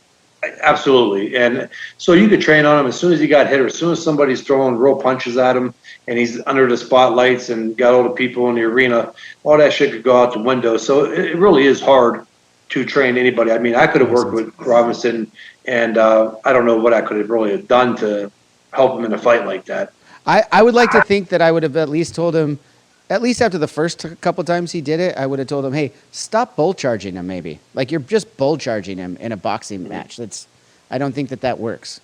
Absolutely. And so you could train on him as soon as he got hit, or as soon as somebody's throwing real punches at him and he's under the spotlights and got all the people in the arena, all that shit could go out the window. So it really is hard to train anybody. I mean, I could have worked with Robinson, and I don't know what I could have really done to help him in a fight like that. I would like to think that I would have at least told him, at least after the first couple times he did it, I would have told him, hey, stop bull charging him maybe. Like, you're just bull charging him in a boxing match. I don't think that works.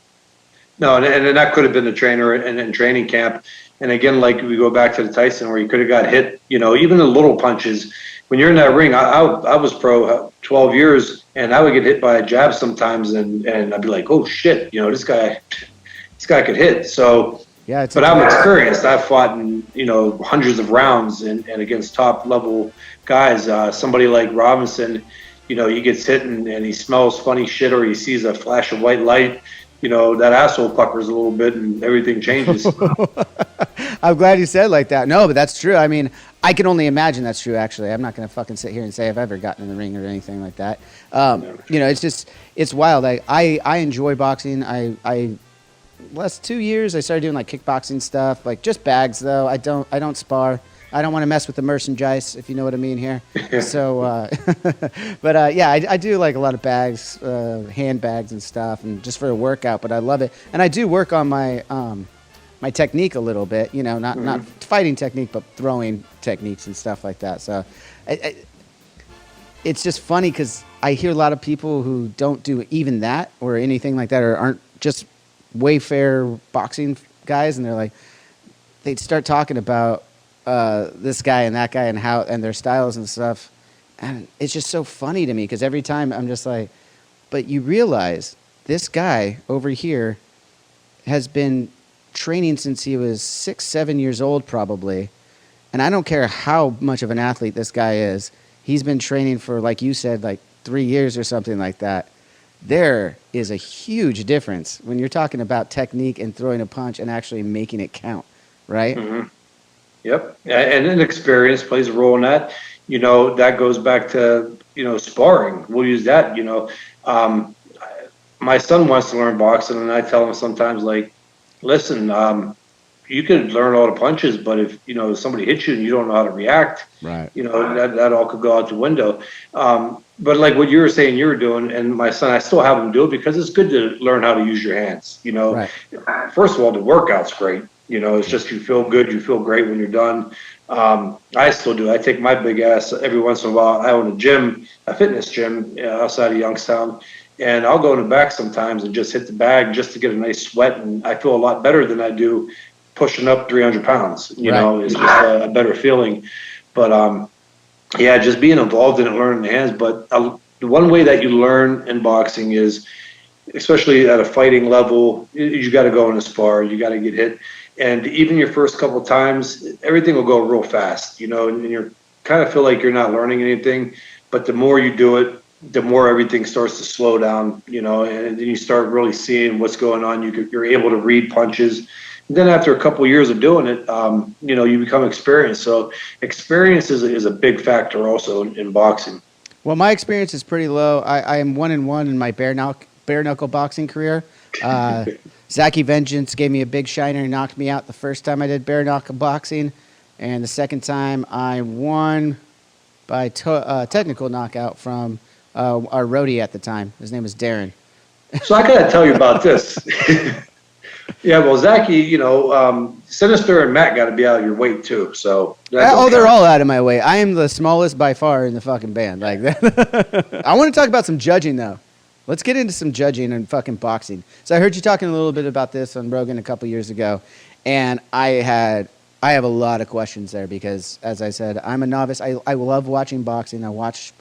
No, and that could have been the trainer in training camp. And again, like we go back to the Tyson where you could have got hit, even the little punches. When you're in that ring, I was pro 12 years, and I would get hit by a jab sometimes, and I'd be like, oh shit, this guy could hit. So, yeah, but I'm experienced. I've fought in hundreds of rounds and against top level guys. Somebody like Robinson, he gets hit and he smells funny shit, or he sees a flash of white light. That asshole puckers a little bit and everything changes. I'm glad you said it like that. No, but that's true. I mean, I can only imagine that's true, actually. I'm not going to fucking sit here and say I've ever gotten in the ring or anything like that. It's wild. I enjoy boxing. Last 2 years, I started doing like kickboxing stuff, like just bags though. I don't spar. I don't want to mess with the merchandise, if you know what I mean here. So, but yeah, I do like a lot of bags, handbags and stuff, and just for a workout. But I love it, and I do work on my my technique a little bit. Not fighting technique, but throwing techniques and stuff like that. So, it's just funny because I hear a lot of people who don't do even that or anything like that, or aren't just Wayfair boxing guys, and they're like, they'd start talking about this guy and that guy and how and their styles and stuff, and it's just so funny to me because every time I'm just like, but you realize this guy over here has been training since he was 6, 7 years old probably, and I don't care how much of an athlete this guy is. He's been training for, like you said, like 3 years or something like that. There is a huge difference when you're talking about technique and throwing a punch and actually making it count, right? Mm-hmm. Yep. And inexperience plays a role in that. That goes back to, sparring. We'll use that, my son wants to learn boxing, and I tell him sometimes, like, listen, you could learn all the punches, but if, somebody hits you and you don't know how to react, right? That all could go out the window. But like what you were saying you were doing, and my son, I still have him do it because it's good to learn how to use your hands. Right. First of all, the workout's great. It's just you feel good, you feel great when you're done. I still do. I take my big ass every once in a while. I own a fitness gym outside of Youngstown, and I'll go in the back sometimes and just hit the bag just to get a nice sweat, and I feel a lot better than I do pushing up 300 pounds. It's just a better feeling. But just being involved in it, learning the hands. But the one way that you learn in boxing is, especially at a fighting level, you got to go in a spar. You got to get hit. And even your first couple of times, everything will go real fast, and you kind of feel like you're not learning anything. But the more you do it, the more everything starts to slow down, and then you start really seeing what's going on. You're able to read punches. And then after a couple of years of doing it, you become experienced. So experience is a big factor also in boxing. Well, my experience is pretty low. I am 1-1 in my bare knuckle boxing career. Zachy Vengeance gave me a big shiner and knocked me out the first time I did bare knuckle boxing. And the second time I won by technical knockout from our roadie at the time. His name was Darren. So I got to tell you about this. Yeah, well, Zachy, Sinister and Matt got to be out of your weight too. So they're all out of my weight. I am the smallest by far in the fucking band. Like that. I want to talk about some judging though. Let's get into some judging and fucking boxing. So I heard you talking a little bit about this on Rogan a couple years ago, and I have a lot of questions there because, as I said, I'm a novice. I love watching boxing. I watch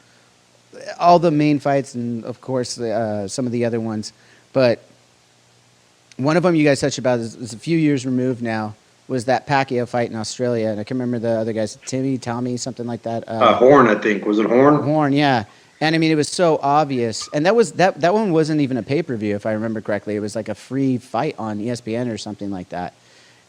all the main fights and, of course, some of the other ones. But one of them you guys touched about is a few years removed now, was that Pacquiao fight in Australia. And I can't remember the other guys, Tommy, something like that. Horn, I think. Was it Horn? Horn, yeah. And I mean, it was so obvious. And that one wasn't even a pay-per-view, if I remember correctly. It was like a free fight on ESPN or something like that.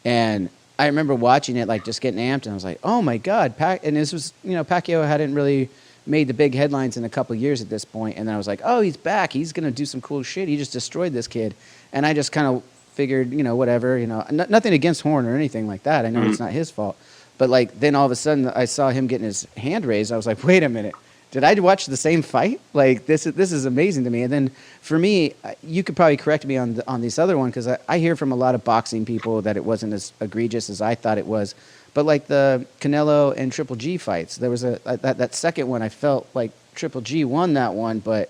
And I remember watching it, like just getting amped, and I was like, oh my God. And this was, Pacquiao hadn't really made the big headlines in a couple of years at this point. And then I was like, oh, he's back. He's going to do some cool shit. He just destroyed this kid. And I just kind of figured, whatever, nothing against Horn or anything like that. I know it's not his fault. But like, then all of a sudden I saw him getting his hand raised. I was like, wait a minute. Did I watch the same fight? Like, this is amazing to me. And then for me, you could probably correct me on this other one, because I hear from a lot of boxing people that it wasn't as egregious as I thought it was. But like the Canelo and Triple G fights, there was that second one. I felt like Triple G won that one, but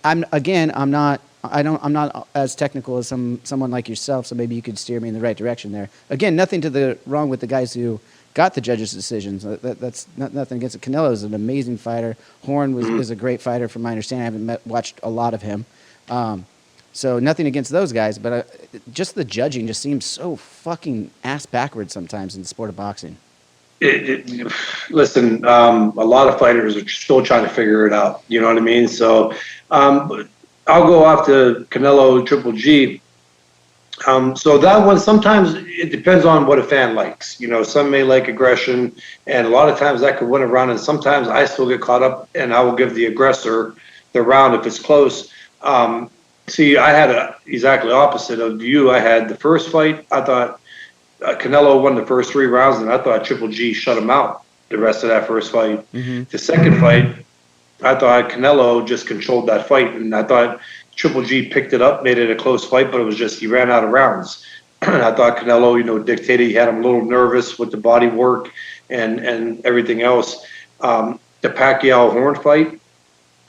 I'm not as technical as someone like yourself, so maybe you could steer me in the right direction there. Again, nothing wrong with the guys who got the judges' decisions. That's nothing against it. Canelo is an amazing fighter. Horn is a great fighter, from my understanding. I haven't watched a lot of him. So nothing against those guys, but just the judging just seems so fucking ass backwards sometimes in the sport of boxing. Listen, a lot of fighters are still trying to figure it out. You know what I mean? So I'll go off to Canelo Triple G. So that one, sometimes it depends on what a fan likes. Some may like aggression, and a lot of times that could win a round, and sometimes I still get caught up, and I will give the aggressor the round if it's close. See, I had exactly opposite of you. I had the first fight, I thought Canelo won the first 3 rounds, and I thought Triple G shut him out the rest of that first fight. Mm-hmm. The second fight, I thought Canelo just controlled that fight, and I thought Triple G picked it up, made it a close fight, but it was just he ran out of rounds. And I thought Canelo, dictated. He had him a little nervous with the body work and everything else. The Pacquiao Horn fight,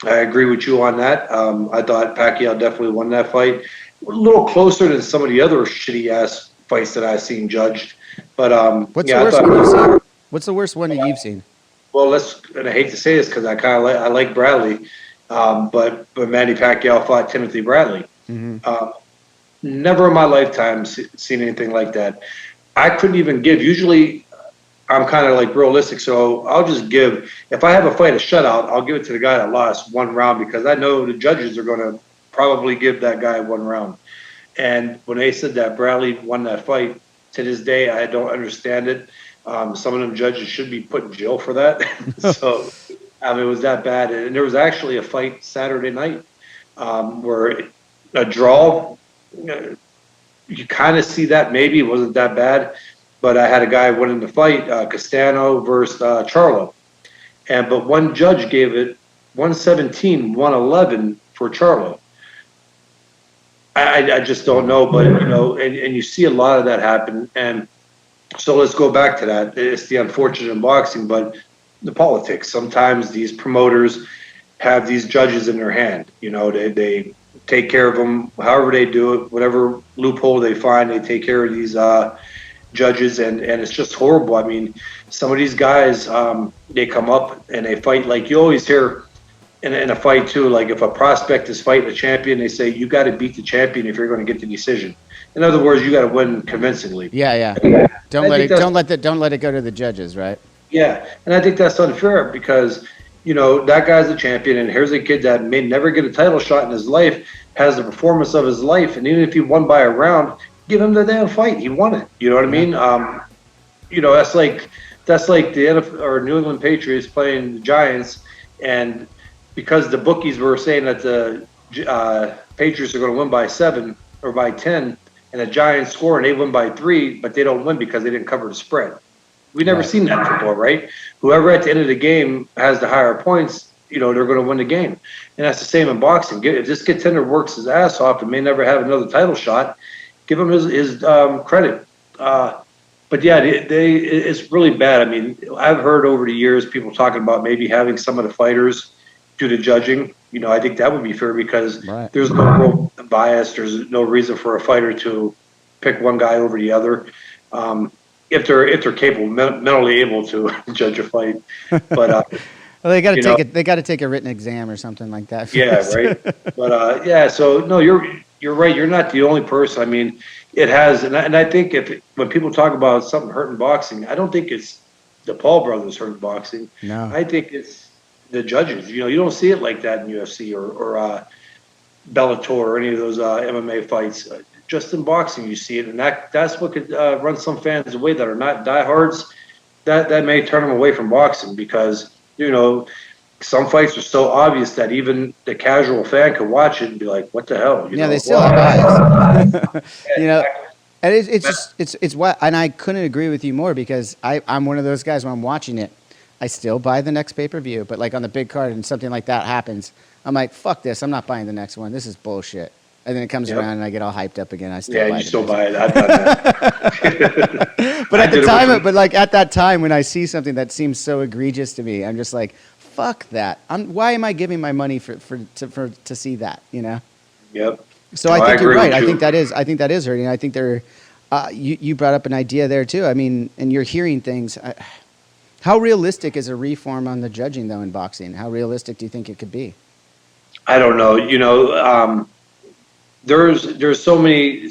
I agree with you on that. I thought Pacquiao definitely won that fight. A little closer than some of the other shitty ass fights that I've seen judged. But What's yeah, the I worst one you've thought. seen? What's the worst one that you've seen? Well, and I hate to say this because I kind of I like Bradley, but Manny Pacquiao fought Timothy Bradley. Mm-hmm. Never in my lifetime seen anything like that. I couldn't even give. Usually, I'm kind of like realistic, so I'll just give. If I have a fight a shutout, I'll give it to the guy that lost one round because I know the judges are going to probably give that guy one round. And when they said that Bradley won that fight, to this day I don't understand it. Some of them judges should be put in jail for that. So, I mean, it was that bad. And there was actually a fight Saturday night where a draw. You kind of see that maybe it wasn't that bad, but I had a guy winning the fight, Castano versus Charlo, but one judge gave it 117, 111 for Charlo. I just don't know, but and you see a lot of that happen, and so let's go back to that. It's the unfortunate in boxing, but the politics. Sometimes these promoters have these judges in their hand. They take care of them however they do it, whatever loophole they find, they take care of these judges, and it's just horrible. I mean, some of these guys, they come up and they fight like you always hear in a fight too. Like if a prospect is fighting a champion, they say you got to beat the champion if you're going to get the decision. In other words, you got to win convincingly. Yeah. Don't let it go to the judges, right? Yeah, and I think that's unfair because that guy's a champion, and here's a kid that may never get a title shot in his life, has the performance of his life, and even if he won by a round, give him the damn fight. He won it. You know what I mean? That's like the NFL or New England Patriots playing the Giants, and because the bookies were saying that the Patriots are going to win by 7 or by 10, and the Giants score and they win by 3, but they don't win because they didn't cover the spread. We've never seen that before, right? Whoever at the end of the game has the higher points, they're going to win the game. And that's the same in boxing. If this contender works his ass off and may never have another title shot, give him his credit. But yeah, it's really bad. I mean, I've heard over the years people talking about maybe having some of the fighters do the judging. I think that would be fair because there's no real bias. There's no reason for a fighter to pick one guy over the other. If they're capable, mentally able to judge a fight, but well, they got to take it. They got to take a written exam or something like that. Yeah, right. But so no, you're right. You're not the only person. I mean, it has, and I think when people talk about something hurting boxing, I don't think it's the Paul brothers hurting boxing. No, I think it's the judges. You don't see it like that in UFC or Bellator or any of those MMA fights. Just in boxing, you see it, and that's what could run some fans away that are not diehards. That may turn them away from boxing because some fights are so obvious that even the casual fan could watch it and be like, "What the hell?" They still have bias. And it's what, and I couldn't agree with you more because I'm one of those guys when I'm watching it, I still buy the next pay-per-view, but like on the big card and something like that happens, I'm like, fuck this, I'm not buying the next one. This is bullshit. And then it comes around and I get all hyped up again. I still buy it. You still buy it. I've done that. But at the time, at that time when I see something that seems so egregious to me, I'm just like, fuck that. Why am I giving my money to see that? Yep. So I think you're right. I think that is hurting. I think you brought up an idea there too. I mean, and you're hearing things. How realistic is a reform on the judging though in boxing? How realistic do you think it could be? I don't know. There's so many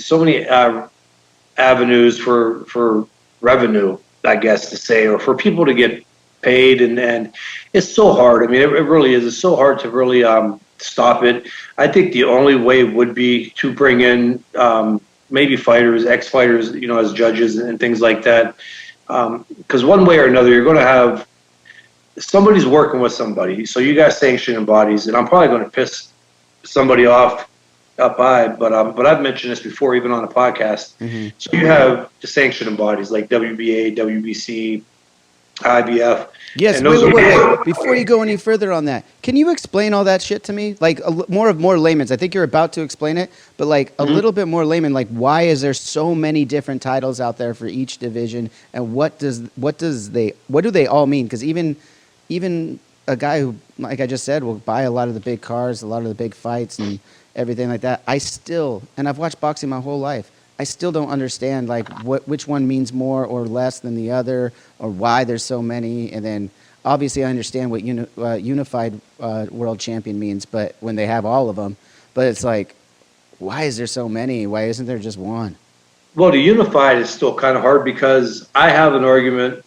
avenues for revenue, I guess to say, or for people to get paid, and it's so hard. I mean, it really is. It's so hard to really stop it. I think the only way would be to bring in maybe fighters, ex-fighters, as judges and things like that. Because one way or another, you're going to have somebody's working with somebody. So you got sanctioning bodies, and I'm probably going to piss somebody off up high, but I've mentioned this before, even on the podcast. Mm-hmm. So you have the sanctioning bodies like WBA, WBC, IBF. Yes, wait. Before you go any further on that, can you explain all that shit to me? Like more layman's. I think you're about to explain it, but like a little bit more layman. Like, why is there so many different titles out there for each division, and what do they all mean? Because even a guy who, like I just said, will buy a lot of the big cars, a lot of the big fights, and everything like that. And I've watched boxing my whole life. I still don't understand like which one means more or less than the other, or why there's so many. And then obviously I understand what unified world champion means, but when they have all of them, but it's like, why is there so many? Why isn't there just one? Well, the unified is still kind of hard because I have an argument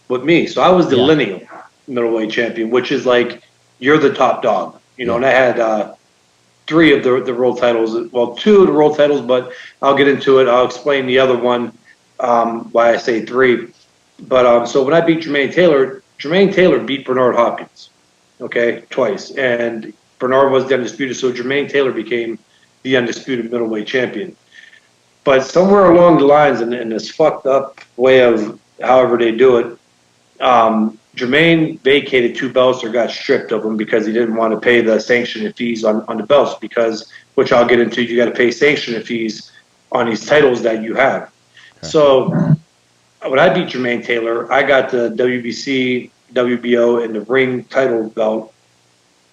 with me. So I was the lineal middleweight champion, which is like you're the top dog, and I had 3 of the world titles. Well, 2 of the world titles, but I'll get into it. I'll explain the other one, why I say 3. But so when I beat Jermaine Taylor beat Bernard Hopkins, okay, twice. And Bernard was the undisputed, so Jermaine Taylor became the undisputed middleweight champion. But somewhere along the lines, in this fucked up way of however they do it, Jermaine vacated 2 belts or got stripped of them because he didn't want to pay the sanctioning fees on the belts, because, which I'll get into, you got to pay sanctioning fees on these titles that you have. Okay. So when I beat Jermaine Taylor, I got the WBC, WBO, and the ring title belt,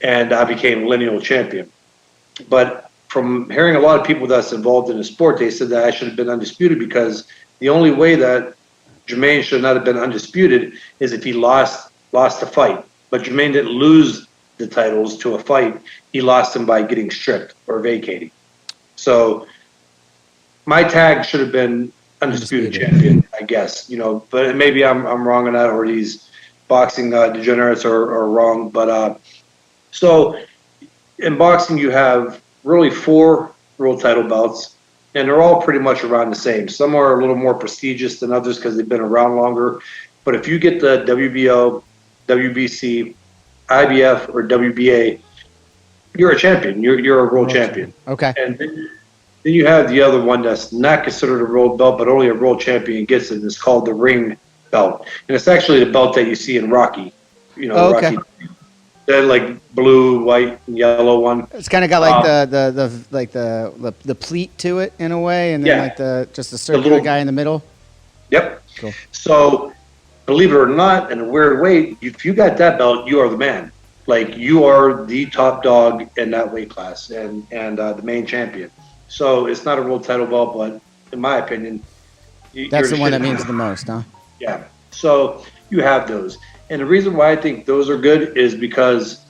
and I became lineal champion. But from hearing a lot of people that's involved in the sport, they said that I should have been undisputed, because the only way that Jermaine should not have been undisputed is if he lost the fight. But Jermaine didn't lose the titles to a fight. He lost them by getting stripped or vacating. So my tag should have been undisputed champion, I guess. But maybe I'm wrong on that, or these boxing degenerates are wrong. But so in boxing, you have really 4 world title belts, and they're all pretty much around the same. Some are a little more prestigious than others because they've been around longer. But if you get the WBO, WBC, IBF, or WBA, you're a champion. You're a world champion. Okay. And then you have the other one that's not considered a world belt, but only a world champion gets it. It's called the ring belt. And it's actually the belt that you see in Rocky. Okay. Rocky. That like blue, white, and yellow one. It's kind of got like the pleat to it in a way, and then like just the circular guy in the middle. Yep. Cool. So, believe it or not, in a weird way, if you got that belt, you are the man. Like, you are the top dog in that weight class, and the main champion. So it's not a world title belt, but in my opinion, that's the one that means the most, huh? Yeah. So you have those. And the reason why I think those are good is because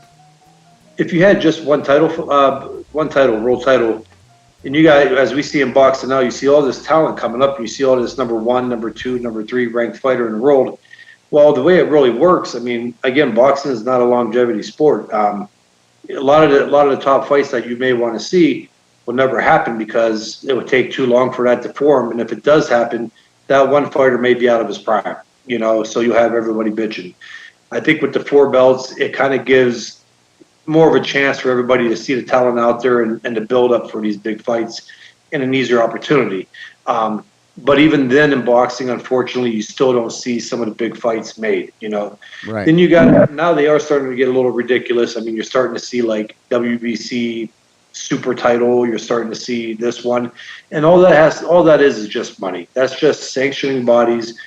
if you had just one title, world title, and you got, as we see in boxing now, you see all this talent coming up. You see all this number 1, number 2, number 3 ranked fighter in the world. Well, the way it really works, I mean, again, boxing is not a longevity sport. A lot of the top fights that you may want to see will never happen because it would take too long for that to form. And if it does happen, that one fighter may be out of his prime. So you have everybody bitching. I think with the 4 belts, it kind of gives more of a chance for everybody to see the talent out there and to build up for these big fights in an easier opportunity. But even then in boxing, unfortunately, you still don't see some of the big fights made, Right. Then you got, now they are starting to get a little ridiculous. I mean, you're starting to see like WBC super title, you're starting to see this one. And all that is just money. That's just sanctioning bodies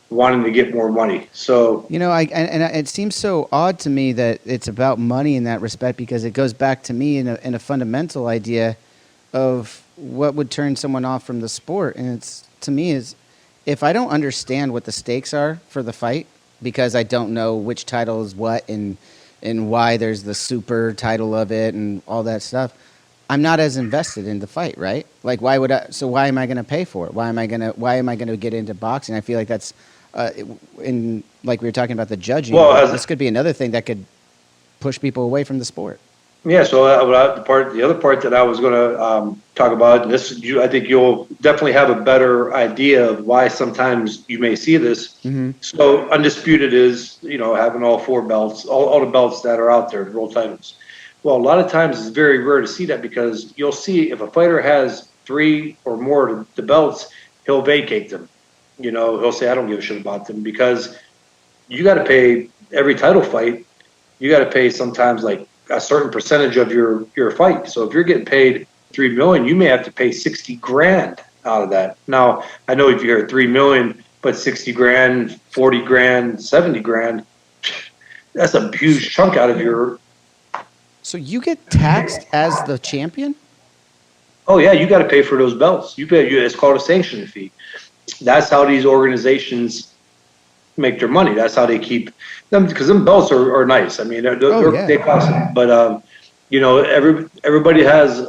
wanting to get more money. So it seems so odd to me that it's about money in that respect, because it goes back to me in a fundamental idea of what would turn someone off from the sport. And it's, to me, is if I don't understand what the stakes are for the fight, because I don't know which title is what and why there's the super title of it and all that stuff, I'm not as invested in the fight, right? Like, why am I going to pay for it? Why am I going to get into boxing? I feel like that's like we were talking about the judging. Well, this could be another thing that could push people away from the sport. Yeah. So the other part that I was going to talk about, and this, I think you'll definitely have a better idea of why sometimes you may see this. Mm-hmm. So undisputed is, having all 4 belts, all the belts that are out there, the world titles. Well, a lot of times it's very rare to see that, because you'll see if a fighter has 3 or more of the belts, he'll vacate them. He'll say, I don't give a shit about them, because you got to pay every title fight. You got to pay sometimes like a certain percentage of your fight. So if you're getting paid $3 million, you may have to pay $60,000 out of that. Now, I know if you hear $3 million, but $60,000, $40,000, $70,000, that's a huge chunk out of your. So you get taxed as the champion? Oh yeah, you got to pay for those belts. You pay. It's called a sanctioning fee. That's how these organizations make their money. That's how they keep them, because them belts are nice. I mean, they cost them. But you know, everybody has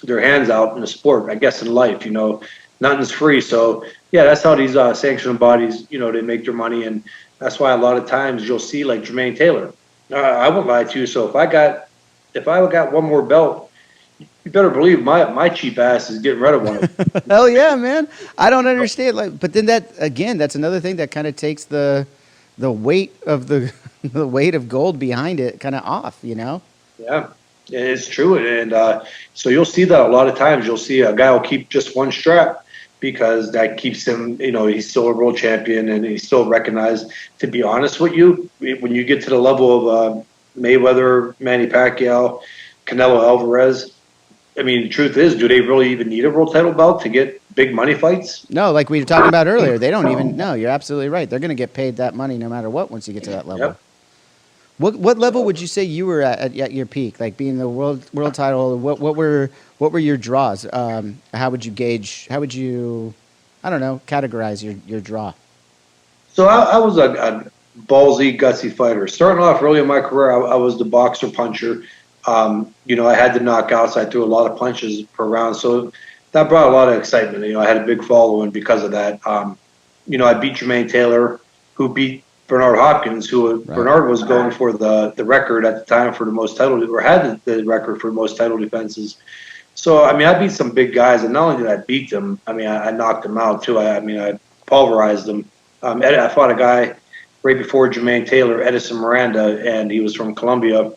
their hands out in the sport. I guess in life, you know, nothing's free. So yeah, that's how these sanctioning bodies, you know, they make their money, and that's why a lot of times you'll see like Jermaine Taylor. I won't lie to you. So if I got one more belt, you better believe my cheap ass is getting rid of one. Hell yeah, man! I don't understand. Like, but then that's another thing that kind of takes the weight of the weight of gold behind it kind of off, you know? Yeah, it's true, and so you'll see that a lot of times. You'll see a guy will keep just one strap because that keeps him. You know, he's still a world champion and he's still recognized. To be honest with you, when you get to the level of Mayweather, Manny Pacquiao, Canelo Alvarez. I mean, the truth is, do they really even need a world title belt to get big money fights? No, like we were talking about earlier, they don't even. No, you're absolutely right. They're going to get paid that money no matter what once you get to that level. Yep. What level would you say you were at your peak? Like being the world title. What were your draws? How would you gauge? How would you, I don't know, categorize your draw? So I was a ballsy, gutsy fighter. Starting off early in my career, I was the boxer puncher. You know, I had the knockouts. I threw a lot of punches per round, so that brought a lot of excitement. You know, I had a big following because of that. You know, I beat Jermaine Taylor, who beat Bernard Hopkins, who right. Bernard was going for the record at the time for the most title, or had the record for most title defenses. So, I mean, I beat some big guys, and not only did I beat them, I mean, I knocked them out too. I pulverized them. I fought a guy right before Jermaine Taylor, Edison Miranda, and he was from Colombia.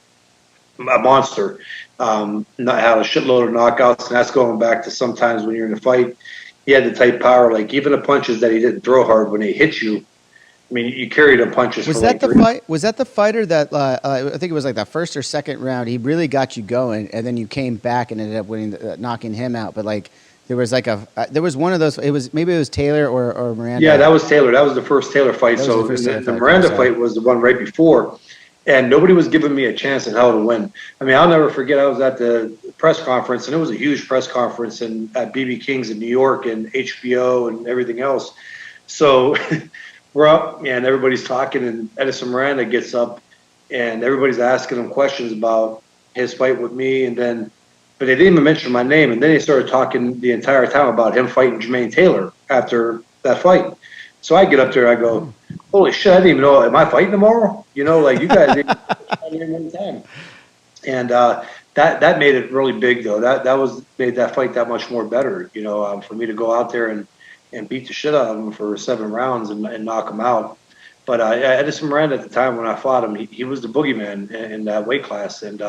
A monster. Had a shitload of knockouts, and that's going back to sometimes when you're in a fight, he had the type power. Like even the punches that he didn't throw hard, when they hit you, I mean, you carried the punches. Was that the fight? Was that the fighter that I think it was like the first or second round? He really got you going, and then you came back and ended up winning, knocking him out. But like there was like there was one of those. It was Taylor or Miranda. Yeah, that was Taylor. That was the first Taylor fight. So the Miranda fight was the one right before. And nobody was giving me a chance in hell to win. I mean, I'll never forget, I was at the press conference, and it was a huge press conference at BB King's in New York and HBO and everything else. So we're up, and everybody's talking, and Edison Miranda gets up, and everybody's asking him questions about his fight with me, but they didn't even mention my name. And then they started talking the entire time about him fighting Jermaine Taylor after that fight. So I get up there, I go, holy shit, I didn't even know, am I fighting tomorrow? You know, like you guys didn't one time. And that made it really big, though. That made that fight that much more better, you know, for me to go out there and beat the shit out of him for 7 rounds and knock him out. But Edison Miranda at the time when I fought him, he was the boogeyman in that weight class. And,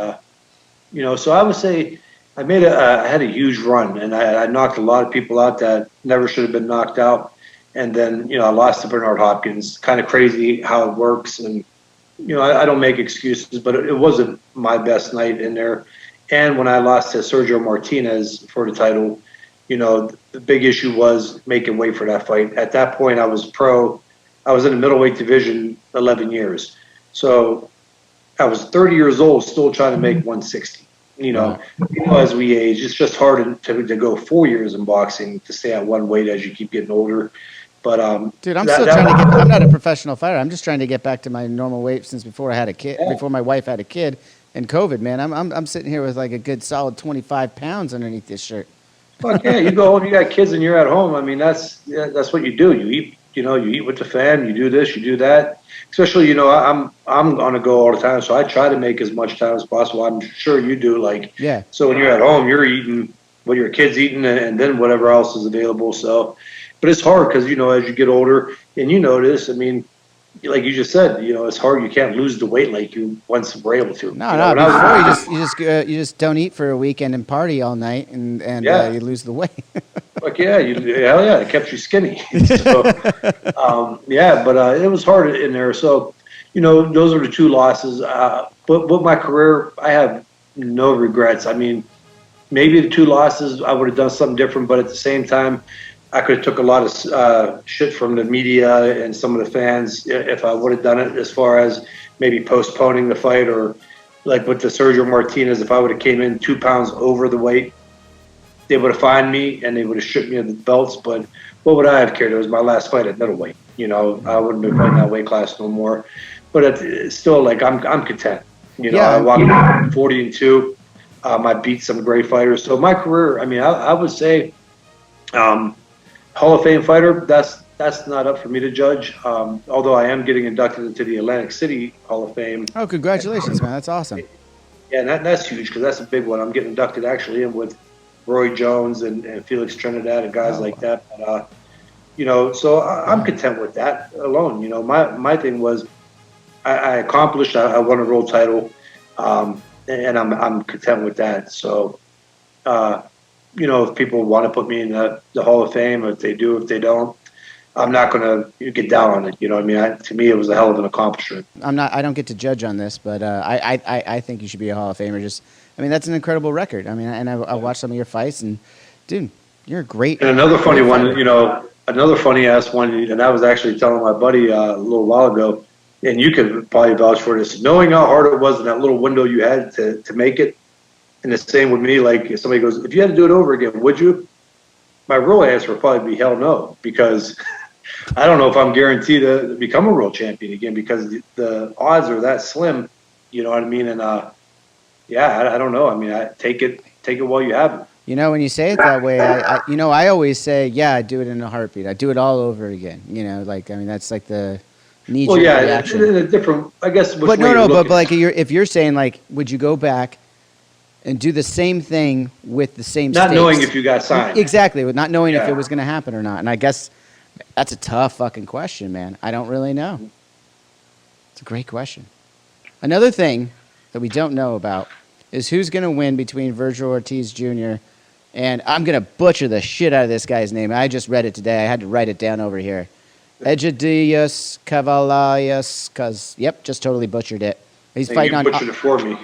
you know, so I would say I had a huge run, and I knocked a lot of people out that never should have been knocked out. And then, you know, I lost to Bernard Hopkins. Kind of crazy how it works. And, you know, I don't make excuses, but it wasn't my best night in there. And when I lost to Sergio Martinez for the title, you know, the big issue was making weight for that fight. At that point, I was pro. I was in the middleweight division 11 years. So I was 30 years old, still trying to make 160. You know, as we age, it's just hard to go 4 years in boxing to stay at one weight as you keep getting older. But dude, I'm still trying to get. I'm not a professional fighter. I'm just trying to get back to my normal weight since before I had a kid. Yeah. Before my wife had a kid, and COVID, man, I'm sitting here with like a good solid 25 pounds underneath this shirt. Fuck yeah, you go home, you got kids, and you're at home. I mean, that's what you do. You eat, you know, you eat with the fam. You do this, you do that. Especially, you know, I'm on the go all the time, so I try to make as much time as possible. I'm sure you do. Like, yeah. So when you're at home, you're eating what your kids eating, and then whatever else is available. So. But it's hard because, you know, as you get older, and you know this, I mean, like you just said, you know, it's hard. You can't lose the weight like you once were able to. No, before you just don't eat for a weekend and party all night, and you lose the weight. Like, hell yeah, it kept you skinny. So, but it was hard in there. So, you know, those are the 2 losses. But with my career, I have no regrets. I mean, maybe the 2 losses, I would have done something different, but at the same time, I could have took a lot of shit from the media and some of the fans if I would have done it, as far as maybe postponing the fight, or like with the Sergio Martinez, if I would have came in 2 pounds over the weight, they would have fined me and they would have stripped me of the belts. But what would I have cared? It was my last fight at middleweight. You know, I wouldn't be fighting that weight class no more. But it's still, like, I'm content. You know, I walked 40-2. I beat some great fighters. So my career, I mean, I would say Hall of Fame fighter, that's not up for me to judge. Although I am getting inducted into the Atlantic City Hall of Fame. Oh, congratulations, man. That's awesome. Yeah, and that's huge, because that's a big one. I'm getting inducted actually in with Roy Jones and Felix Trinidad and guys like that. But, you know, so I'm content with that alone. You know, my thing was I accomplished. I won a world title, and I'm content with that. So, you know, if people want to put me in the Hall of Fame, if they do, if they don't, I'm not going to get down on it. You know what I mean? To me, it was a hell of an accomplishment. I don't get to judge on this, but I think you should be a Hall of Famer. I mean, that's an incredible record. I mean, and I watched some of your fights, and dude, you're great. And another funny one, you know, another funny ass one, and I was actually telling my buddy a little while ago, and you could probably vouch for this, knowing how hard it was in that little window you had to make it. And the same with me, like if somebody goes, if you had to do it over again, would you? My real answer would probably be hell no, because I don't know if I'm guaranteed to become a world champion again, because the odds are that slim. You know what I mean? And yeah, I don't know. I mean, I take it while you have it. You know, when you say it that way, I always say, yeah, I'd do it in a heartbeat. I'd do it all over again. You know, like, I mean, that's like the knee-jerk reaction. In a different, I guess. But no, but like, if you're saying, like, would you go back and do the same thing with the same not stakes? Knowing if you got signed. Exactly, with not knowing if it was going to happen or not. And I guess that's a tough fucking question, man. I don't really know. It's a great question. Another thing that we don't know about is who's going to win between Vergil Ortiz Jr. and I'm going to butcher the shit out of this guy's name. I just read it today. I had to write it down over here. Egidijus Cavalius, because, yep, just totally butchered it. He's fighting on. You butchered it for me.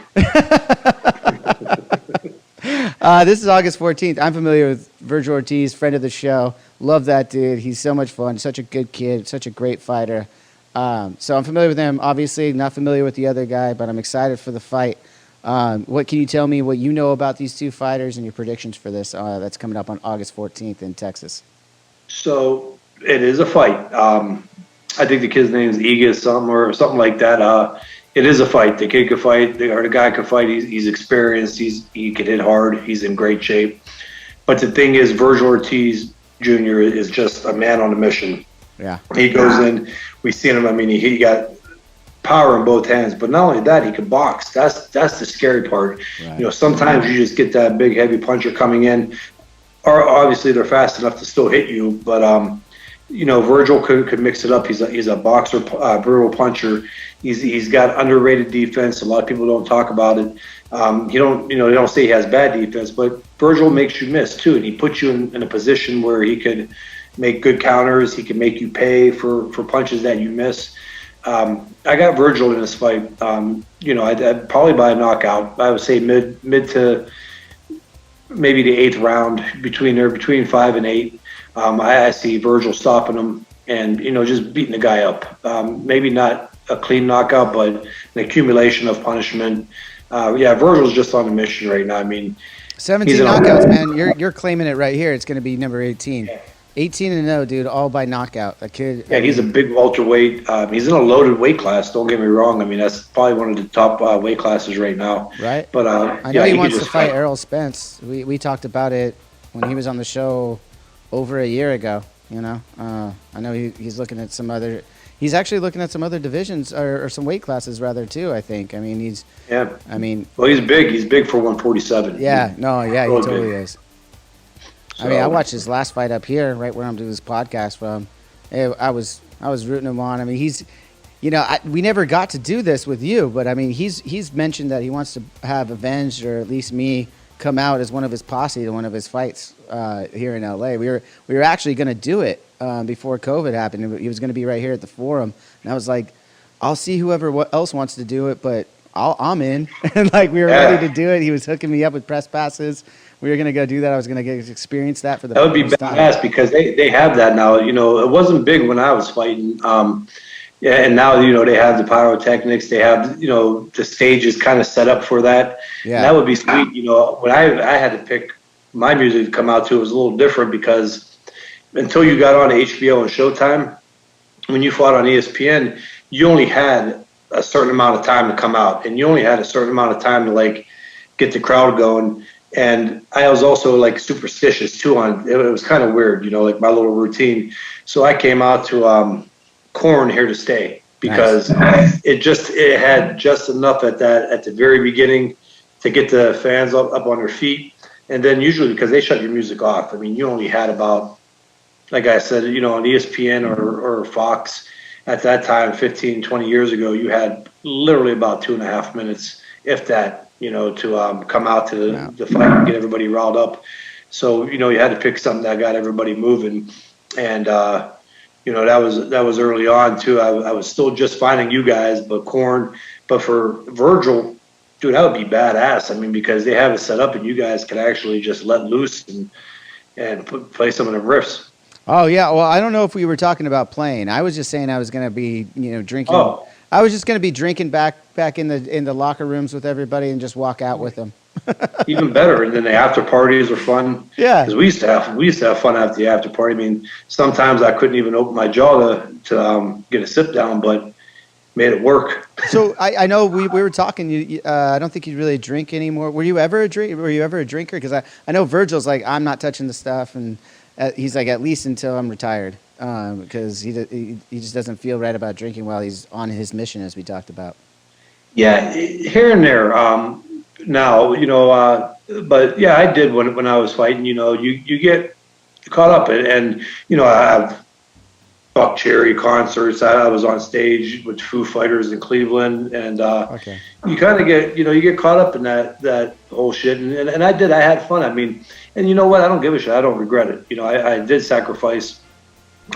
This is August 14th. I'm familiar with Vergil Ortiz, friend of the show. Love that dude. He's so much fun. Such a good kid. Such a great fighter. So I'm familiar with him. Obviously, not familiar with the other guy, but I'm excited for the fight. What can you tell me what you know about these two fighters and your predictions for this that's coming up on August 14th in Texas? So it is a fight. I think the kid's name is Aegis or something like that. It is a fight. The kid could fight. The guy could fight. He's experienced. He can hit hard. He's in great shape. But the thing is, Vergil Ortiz Jr. is just a man on a mission. Yeah. He goes in. We've seen him. I mean, he got power in both hands. But not only that, he can box. That's the scary part. Right. You know, sometimes you just get that big, heavy puncher coming in. Or obviously, they're fast enough to still hit you. But you know, Vergil could mix it up. He's a boxer, brutal puncher. He's got underrated defense. A lot of people don't talk about it. They don't say he has bad defense, but Vergil makes you miss too, and he puts you in a position where he could make good counters. He can make you pay for punches that you miss. I got Vergil in this fight. You know, I'd probably by a knockout. I would say mid to maybe the 8th round, between 5 and 8. I see Vergil stopping him and, you know, just beating the guy up. Maybe not a clean knockout, but an accumulation of punishment. Vergil's just on a mission right now. I mean, 17 knockouts, man. You're claiming it right here. It's going to be number 18. Yeah. 18-0, dude, all by knockout. That kid. Yeah, he's a big welterweight. He's in a loaded weight class. Don't get me wrong. I mean, that's probably one of the top weight classes right now. Right. But I know he wants to fight Errol Spence. We talked about it when he was on the show over a year ago. You know, I know he's looking at some other. He's actually looking at some other divisions or some weight classes rather too. I think. I mean, he's. Yeah. I mean. Well, he's big. He's big for 147. Yeah. No. Yeah. He totally is. So, I mean, I watched his last fight up here, right where I'm doing this podcast from. I was rooting him on. I mean, he's. You know, we never got to do this with you, but I mean, he's mentioned that he wants to have Avenged, or at least me, come out as one of his posse to one of his fights here in LA. We were actually going to do it before COVID happened. He was going to be right here at the Forum, and I was like, I'll see whoever else wants to do it, but I'm in. And like we were ready to do it. He was hooking me up with press passes. We were gonna go do that. I was gonna get experience that for the. That would be badass because they have that now. You know, it wasn't big when I was fighting. Yeah, and now they have the pyrotechnics. They have the stage is kind of set up for that. Yeah, and that would be sweet. You know, when I had to pick my music to come out to, it was a little different because until you got on HBO and Showtime, when you fought on ESPN, you only had a certain amount of time to come out, and you only had a certain amount of time to like get the crowd going. And I was also like superstitious too on it. It was kind of weird, like my little routine. So I came out to Korn Here to Stay because it had just enough at the very beginning to get the fans up on their feet. And then usually because they shut your music off, I mean, you only had about, like I said, on ESPN or Fox at that time, 15, 20 years ago, you had literally about 2.5 minutes, if that, to come out to the fight and get everybody riled up. So, you had to pick something that got everybody moving. And, that was early on too. I was still just finding you guys, but Korn. But for Vergil, dude, that would be badass. I mean, because they have it set up and you guys can actually just let loose and play some of the riffs. Oh yeah. Well, I don't know if we were talking about playing. I was just saying I was going to be, drinking. Oh. I was just going to be drinking back in the locker rooms with everybody and just walk out with them. Even better. And then the after parties are fun. Yeah. Because we used to have fun after the after party. I mean, sometimes I couldn't even open my jaw to get a sip down, but made it work. So I know we were talking. I don't think you really drink anymore. Were you ever a drinker? Because I know Virgil's like, I'm not touching the stuff, and he's like, at least until I'm retired, because he just doesn't feel right about drinking while he's on his mission, as we talked about. Yeah, here and there. Now, but yeah, I did when I was fighting. You get caught up and I've Buck Cherry concerts. I was on stage with Foo Fighters in Cleveland, and you kind of get you get caught up in that whole shit. And I did. I had fun. I mean, and you know what? I don't give a shit. I don't regret it. I did sacrifice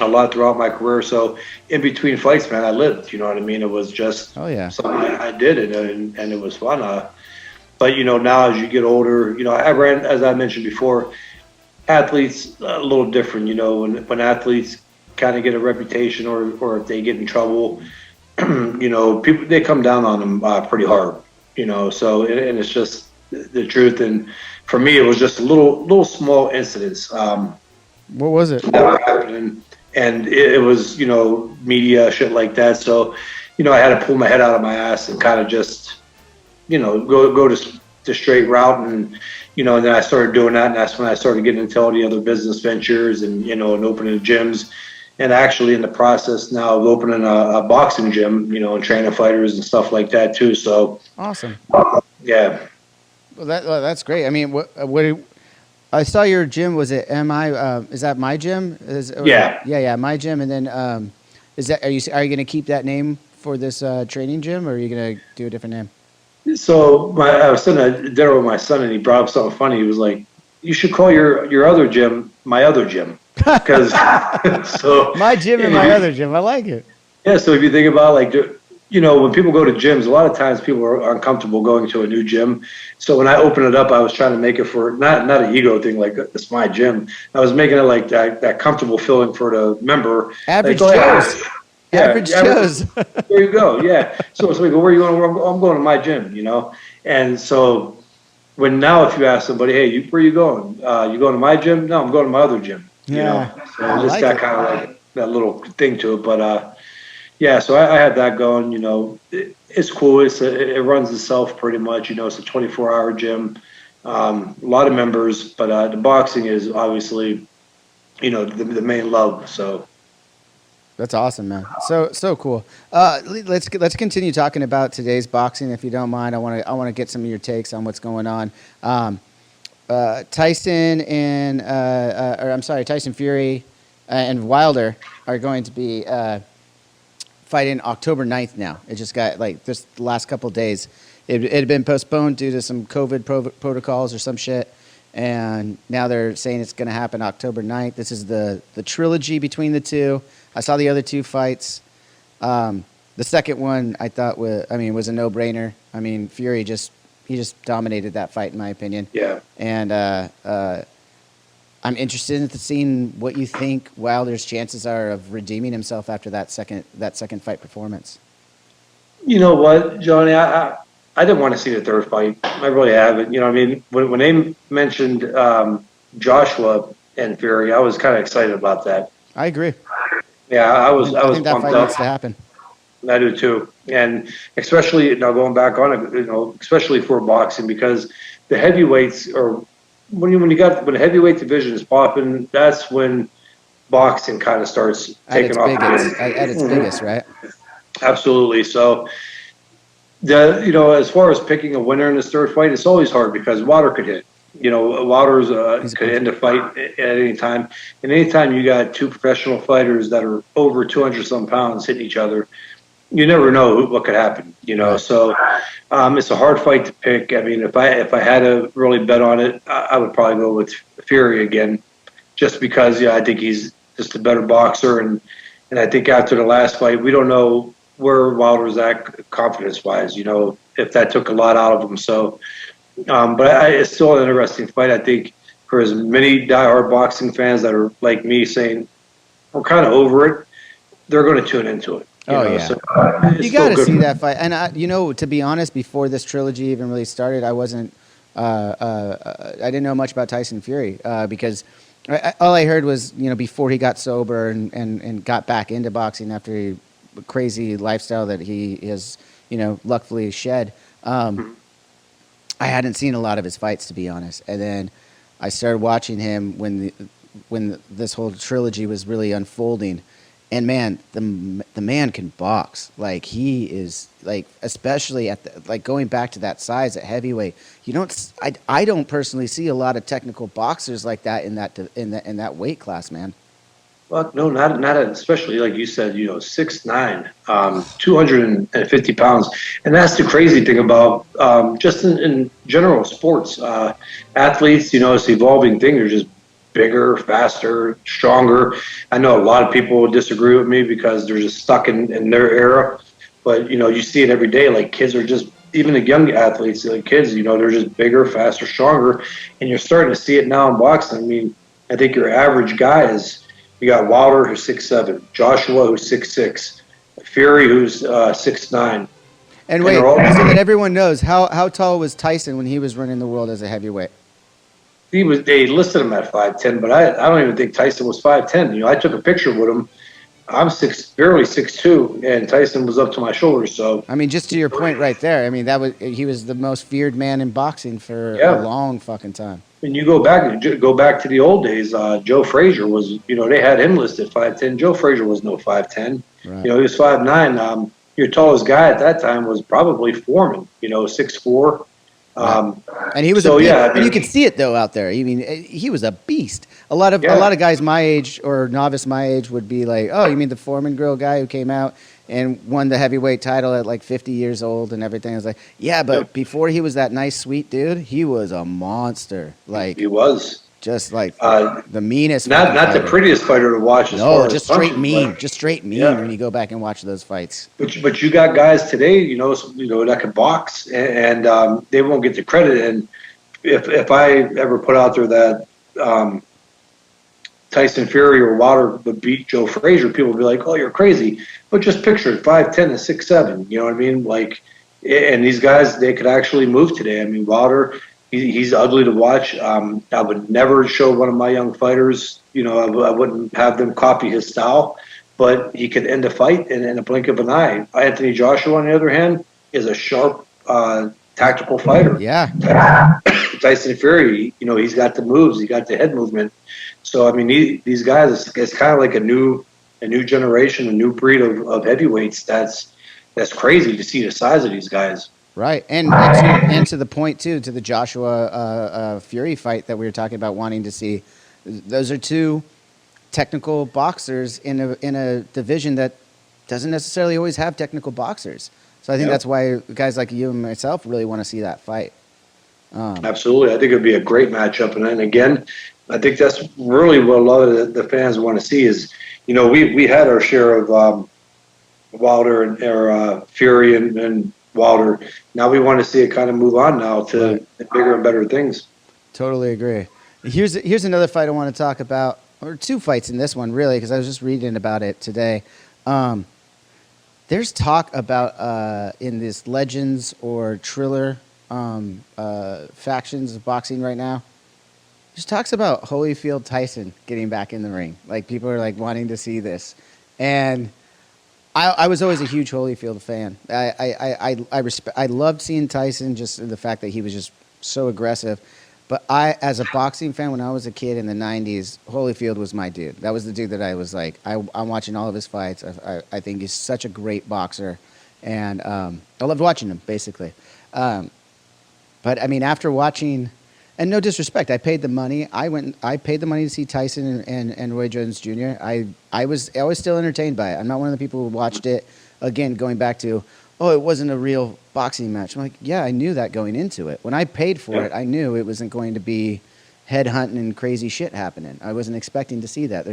a lot throughout my career. So in between fights, man, I lived. You know what I mean? It was just something I did, and it was fun. But now as you get older, I ran, as I mentioned before, athletes a little different. When athletes kind of get a reputation or if they get in trouble, people, they come down on them pretty hard. So and it's just the truth. And for me, it was just a little small incidents. What was it? That were happening, and it was media shit like that. So I had to pull my head out of my ass and kind of just go to the straight route, and and then I started doing that, and that's when I started getting into all the other business ventures and and opening gyms, and actually in the process now of opening a boxing gym, and training fighters and stuff like that too. So awesome. Yeah. Well, that's great. I mean, what I saw your gym, was it is that My Gym? Yeah, My Gym. And then are you going to keep that name for this training gym, or are you going to do a different name? So I was sitting at dinner with my son, and he brought up something funny. He was like, "You should call your other gym My Other Gym," because so My Gym and My Other Gym. I like it. Yeah. So if you think about when people go to gyms, a lot of times people are uncomfortable going to a new gym. So when I opened it up, I was trying to make it for not an ego thing like it's my gym. I was making it like that comfortable feeling for the member. Average Joe's. Average Joe's. There you go. Yeah. So we go, where are you going? I'm going to my gym, And so if you ask somebody, hey, where are you going? You going to my gym? No, I'm going to my other gym. Yeah. So I just got kind of like that little thing to it. But yeah, so I had that going. It's cool. It runs itself pretty much. It's a 24-hour gym. A lot of members, but the boxing is obviously, the main love. So. That's awesome, man. So cool. Let's continue talking about today's boxing, if you don't mind. I want to get some of your takes on what's going on. Tyson Tyson Fury and Wilder are going to be fighting October 9th now. It just got just the last couple of days. It had been postponed due to some COVID protocols or some shit. And now they're saying it's going to happen October 9th. This is the trilogy between the two. I saw the other two fights. The second one I thought was a no-brainer. I mean, Fury he just dominated that fight in my opinion. Yeah. And I'm interested in seeing what you think Wilder's chances are of redeeming himself after that second fight performance. You know what, Johnny? I didn't want to see the third fight. I really haven't. You know, I mean, when they mentioned Joshua and Fury, I was kind of excited about that. I agree. Yeah, I was think that pumped fight up. needs to happen. I do too, and especially now going back on it, you know, especially for boxing, because the heavyweights are when the heavyweight division is popping, that's when boxing kind of starts taking off at its biggest, right? Absolutely. So, as far as picking a winner in this third fight, it's always hard because Wilder could hit. You know, Wilder's could end a fight at any time, and anytime you got two professional fighters that are over 200-some pounds hitting each other, you never know what could happen, you know. So it's a hard fight to pick. I mean, if I had to really bet on it, I would probably go with Fury again, just because I think he's just a better boxer, and I think after the last fight, we don't know where Wilder's at confidence-wise. You know, if that took a lot out of him. So, but it's still an interesting fight. I think for as many diehard boxing fans that are like me saying we're kind of over it, they're going to tune into it. So you got to see that fight. And to be honest, before this trilogy even really started, I wasn't. I didn't know much about Tyson Fury because all I heard was before he got sober and got back into boxing after a crazy lifestyle that he has luckily shed. I hadn't seen a lot of his fights, to be honest, and then I started watching him when this whole trilogy was really unfolding. And man, the man can box. Like he is especially at going back to that size at heavyweight. I don't personally see a lot of technical boxers like that in that weight class, man. Well, no, not especially like you said. 6'9", 250 pounds, and that's the crazy thing about just in general sports. Athletes, it's an evolving thing. They're just bigger, faster, stronger. I know a lot of people disagree with me because they're just stuck in their era. But, you see it every day. Like kids are just, even the young athletes, like kids, they're just bigger, faster, stronger. And you're starting to see it now in boxing. I mean, I think your average guy you got Wilder, who's 6'7", Joshua, who's 6'6", Fury, who's 6'9". And wait, so that everyone knows, how tall was Tyson when he was running the world as a heavyweight? They listed him at 5'10", but I don't even think Tyson was 5'10". I took a picture with him. I'm barely 6'2", and Tyson was up to my shoulders. So I mean, just to your point right there. I mean, he was the most feared man in boxing for a long fucking time. When you go back to the old days, Joe Frazier was, they had him listed 5'10". Joe Frazier was no 5'10". Right. He was 5'9". Your tallest guy at that time was probably Foreman, 6'4". And he was a beast. And you could see it though out there. I mean, he was a beast. A lot of guys my age or novice my age would be like, "Oh, you mean the Foreman grill guy who came out and won the heavyweight title at 50 years old and everything?" I was like, "Yeah, but before he was that nice, sweet dude, he was a monster. He was just the meanest. Not the prettiest fighter to watch. Just straight mean when you go back and watch those fights. But you got guys today, that can box, and they won't get the credit. And if I ever put out there that Tyson Fury or Wilder would beat Joe Frazier, people would be like, "Oh, you're crazy." But just picture it, 5'10" and 6'7". You know what I mean? And these guys, they could actually move today. I mean, Wilder. He's ugly to watch. I would never show one of my young fighters. I wouldn't have them copy his style, but he could end a fight in a blink of an eye. Anthony Joshua, on the other hand, is a sharp, tactical fighter. Yeah. Tyson Fury, he's got the moves, he got the head movement. So I mean, these guys, it's kind of like a new generation, a new breed of heavyweights. That's crazy to see the size of these guys. Right, and to the point too, to the Joshua Fury fight that we were talking about wanting to see. Those are two technical boxers in a division that doesn't necessarily always have technical boxers. So I think that's why guys like you and myself really want to see that fight. Absolutely, I think it'd be a great matchup, and then again, I think that's really what a lot of the fans want to see is, we had our share of Wilder or Fury and Wilder. Now we want to see it kind of move on now to bigger and better things. Totally agree. Here's another fight I want to talk about, or two fights in this one, really, because I was just reading about it today. There's talk about in this Legends or Triller factions of boxing right now. There's talks about Holyfield Tyson getting back in the ring. Like, people are like wanting to see this, and I was always a huge Holyfield fan. I loved seeing Tyson, just the fact that he was just so aggressive. But as a boxing fan, when I was a kid in the 90s, Holyfield was my dude. That was the dude that I was like, I'm watching all of his fights. I think he's such a great boxer. And I loved watching him, basically. But, I mean, after watching, and no disrespect, I paid the money. I paid the money to see Tyson and Roy Jones Jr. I was still entertained by it. I'm not one of the people who watched it, again, going back to, oh, it wasn't a real boxing match. I'm like, yeah, I knew that going into it. When I paid for it, I knew it wasn't going to be headhunting and crazy shit happening. I wasn't expecting to see that.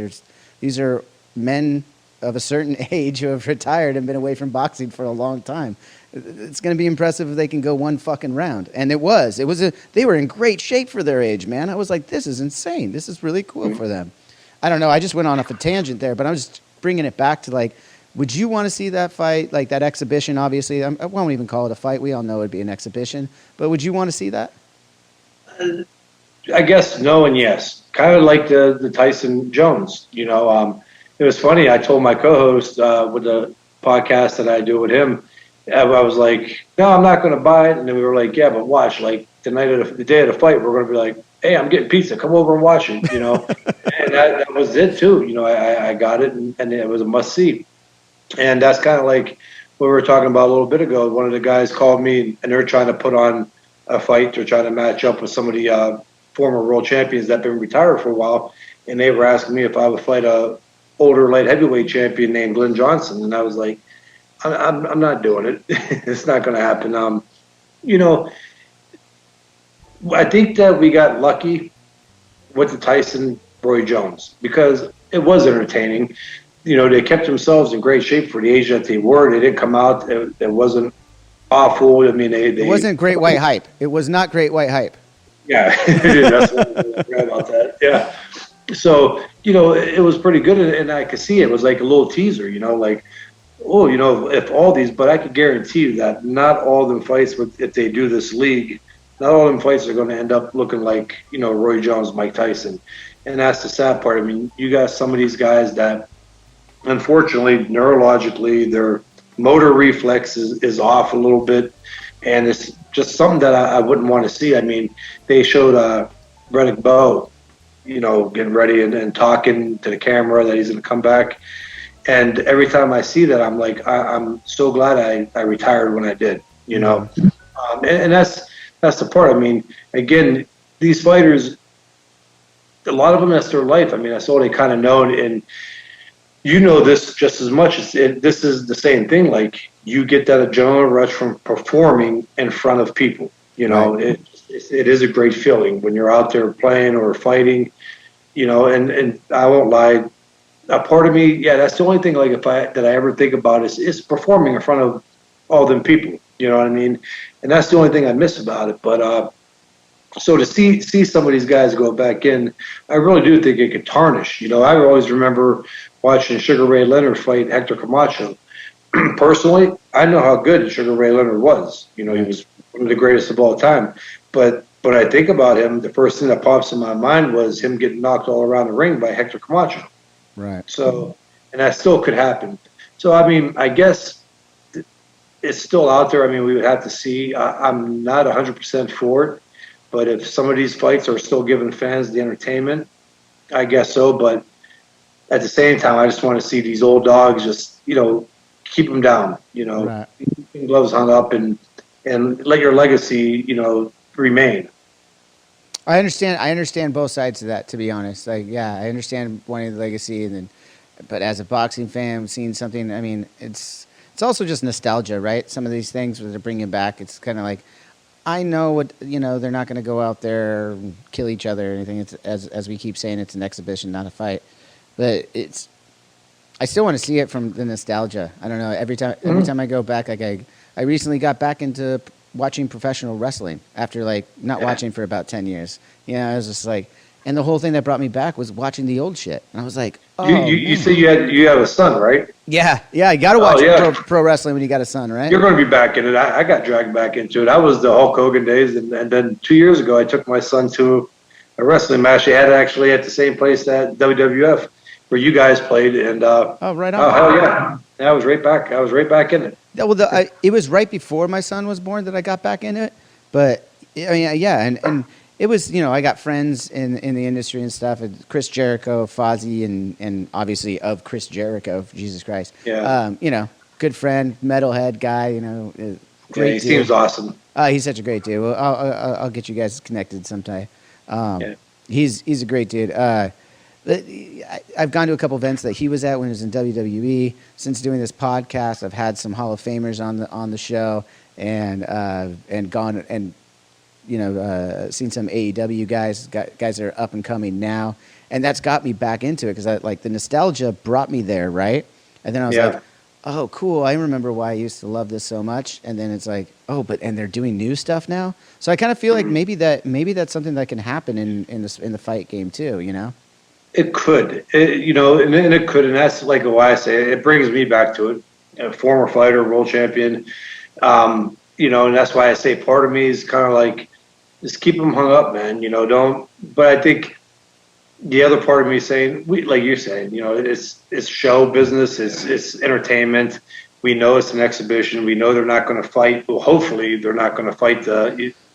These are men of a certain age who have retired and been away from boxing for a long time. It's going to be impressive if they can go one fucking round. And they were in great shape for their age, man. I was like, this is insane. This is really cool for them. I don't know. I just went on off a tangent there, but I was just bringing it back to, like, would you want to see that fight, like that exhibition? Obviously, I won't even call it a fight. We all know it'd be an exhibition. But would you want to see that? I guess no and yes. Kind of like the Tyson Jones. You know, it was funny. I told my co-host with the podcast that I do with him, I was like, no, I'm not going to buy it. And then we were like, yeah, but watch. Like the day of the fight, we're going to be like, hey, I'm getting pizza. Come over and watch it. You know, and that was it too. You know, I got it, and it was a must see. And that's kind of like what we were talking about a little bit ago. One of the guys called me, and they're trying to put on a fight. They're trying to match up with some of the former world champions that have been retired for a while. And they were asking me if I would fight a older light heavyweight champion named Glenn Johnson. And I was like, I'm not doing it. It's not going to happen. You know, I think that we got lucky with the Tyson Roy Jones because it was entertaining. You know, they kept themselves in great shape for the age that they were. They didn't come out. It wasn't awful. I mean, it wasn't great white hype. It was not great white hype. Yeah, that's what I read about that. Yeah. So, you know, it was pretty good, and I could see it was like a little teaser, you know, like, oh, you know, if all these, but I could guarantee you that not all of them fights, if they do this league, not all of them fights are going to end up looking like, you know, Roy Jones, Mike Tyson. And that's the sad part. I mean, you got some of these guys that, unfortunately, neurologically, their motor reflex is off a little bit, and it's just something that I wouldn't want to see. I mean, they showed Riddick Bowe, you know, getting ready and talking to the camera that he's going to come back, and every time I see that, I'm like, I'm so glad I retired when I did, you know, and that's the part. I mean, again, these fighters, a lot of them, that's their life. I mean, that's all they kind of know, and you know this just as much as this is the same thing. Like, you get that adrenaline rush from performing in front of people. You know, right. It is a great feeling when you're out there playing or fighting. You know, and I won't lie, a part of me, yeah, that's the only thing like that I ever think about is performing in front of all them people. You know what I mean? And that's the only thing I miss about it. But so to see some of these guys go back in, I really do think it could tarnish. You know, I always remember watching Sugar Ray Leonard fight Hector Camacho. Personally, I know how good Sugar Ray Leonard was. You know, he was one of the greatest of all time. But when I think about him, the first thing that pops in my mind was him getting knocked all around the ring by Hector Camacho. Right. So, and that still could happen. So, I mean, I guess it's still out there. I mean, we would have to see. I'm not 100% for it. But if some of these fights are still giving fans the entertainment, I guess so. But at the same time, I just want to see these old dogs just, you know, keep them down, you know, right. Keep gloves hung up and let your legacy, you know, remain. I understand both sides of that, to be honest. Like, yeah, I understand wanting the legacy, but as a boxing fan, seeing something, I mean, it's also just nostalgia, right? Some of these things that they're bringing back, it's kind of like, I know what, you know, they're not going to go out there and kill each other or anything. It's as we keep saying, it's an exhibition, not a fight. But I still want to see it from the nostalgia. I don't know. Every time I go back, like I recently got back into watching professional wrestling after like not watching for about 10 years. I was just like, and the whole thing that brought me back was watching the old shit. And I was like, oh, you say you have a son, right? Yeah. You got to watch pro wrestling when you got a son, right? You're going to be back in it. I got dragged back into it. I was the Hulk Hogan days, and then 2 years ago, I took my son to a wrestling match. They had it actually at the same place that WWF where you guys played, and right on. Oh hell yeah! I was right back. I was right back in it. Well, it was right before my son was born that I got back into it. But I mean, yeah, and it was, I got friends in the industry and stuff. And Chris Jericho, Fozzy, and obviously of Chris Jericho, Jesus Christ. Yeah. Good friend, metalhead guy. Great. Yeah, he seems awesome. He's such a great dude. Well, I'll get you guys connected sometime. He's a great dude. I've gone to a couple events that he was at when he was in WWE. Since doing this podcast, I've had some Hall of Famers on the show, and gone and seen some AEW guys that are up and coming now, and that's got me back into it because like the nostalgia brought me there, right? And then I was like, oh, cool. I remember why I used to love this so much. And then it's like, and they're doing new stuff now. So I kind of feel like maybe that's something that can happen in the fight game too. It could, and it could, and that's like why I say it brings me back to it. A former fighter, world champion, and that's why I say part of me is kind of like, just keep them hung up, man. Don't. But I think the other part of me is saying, like you're saying, it's show business, it's entertainment. We know it's an exhibition. We know they're not going to fight. Well, hopefully they're not going to fight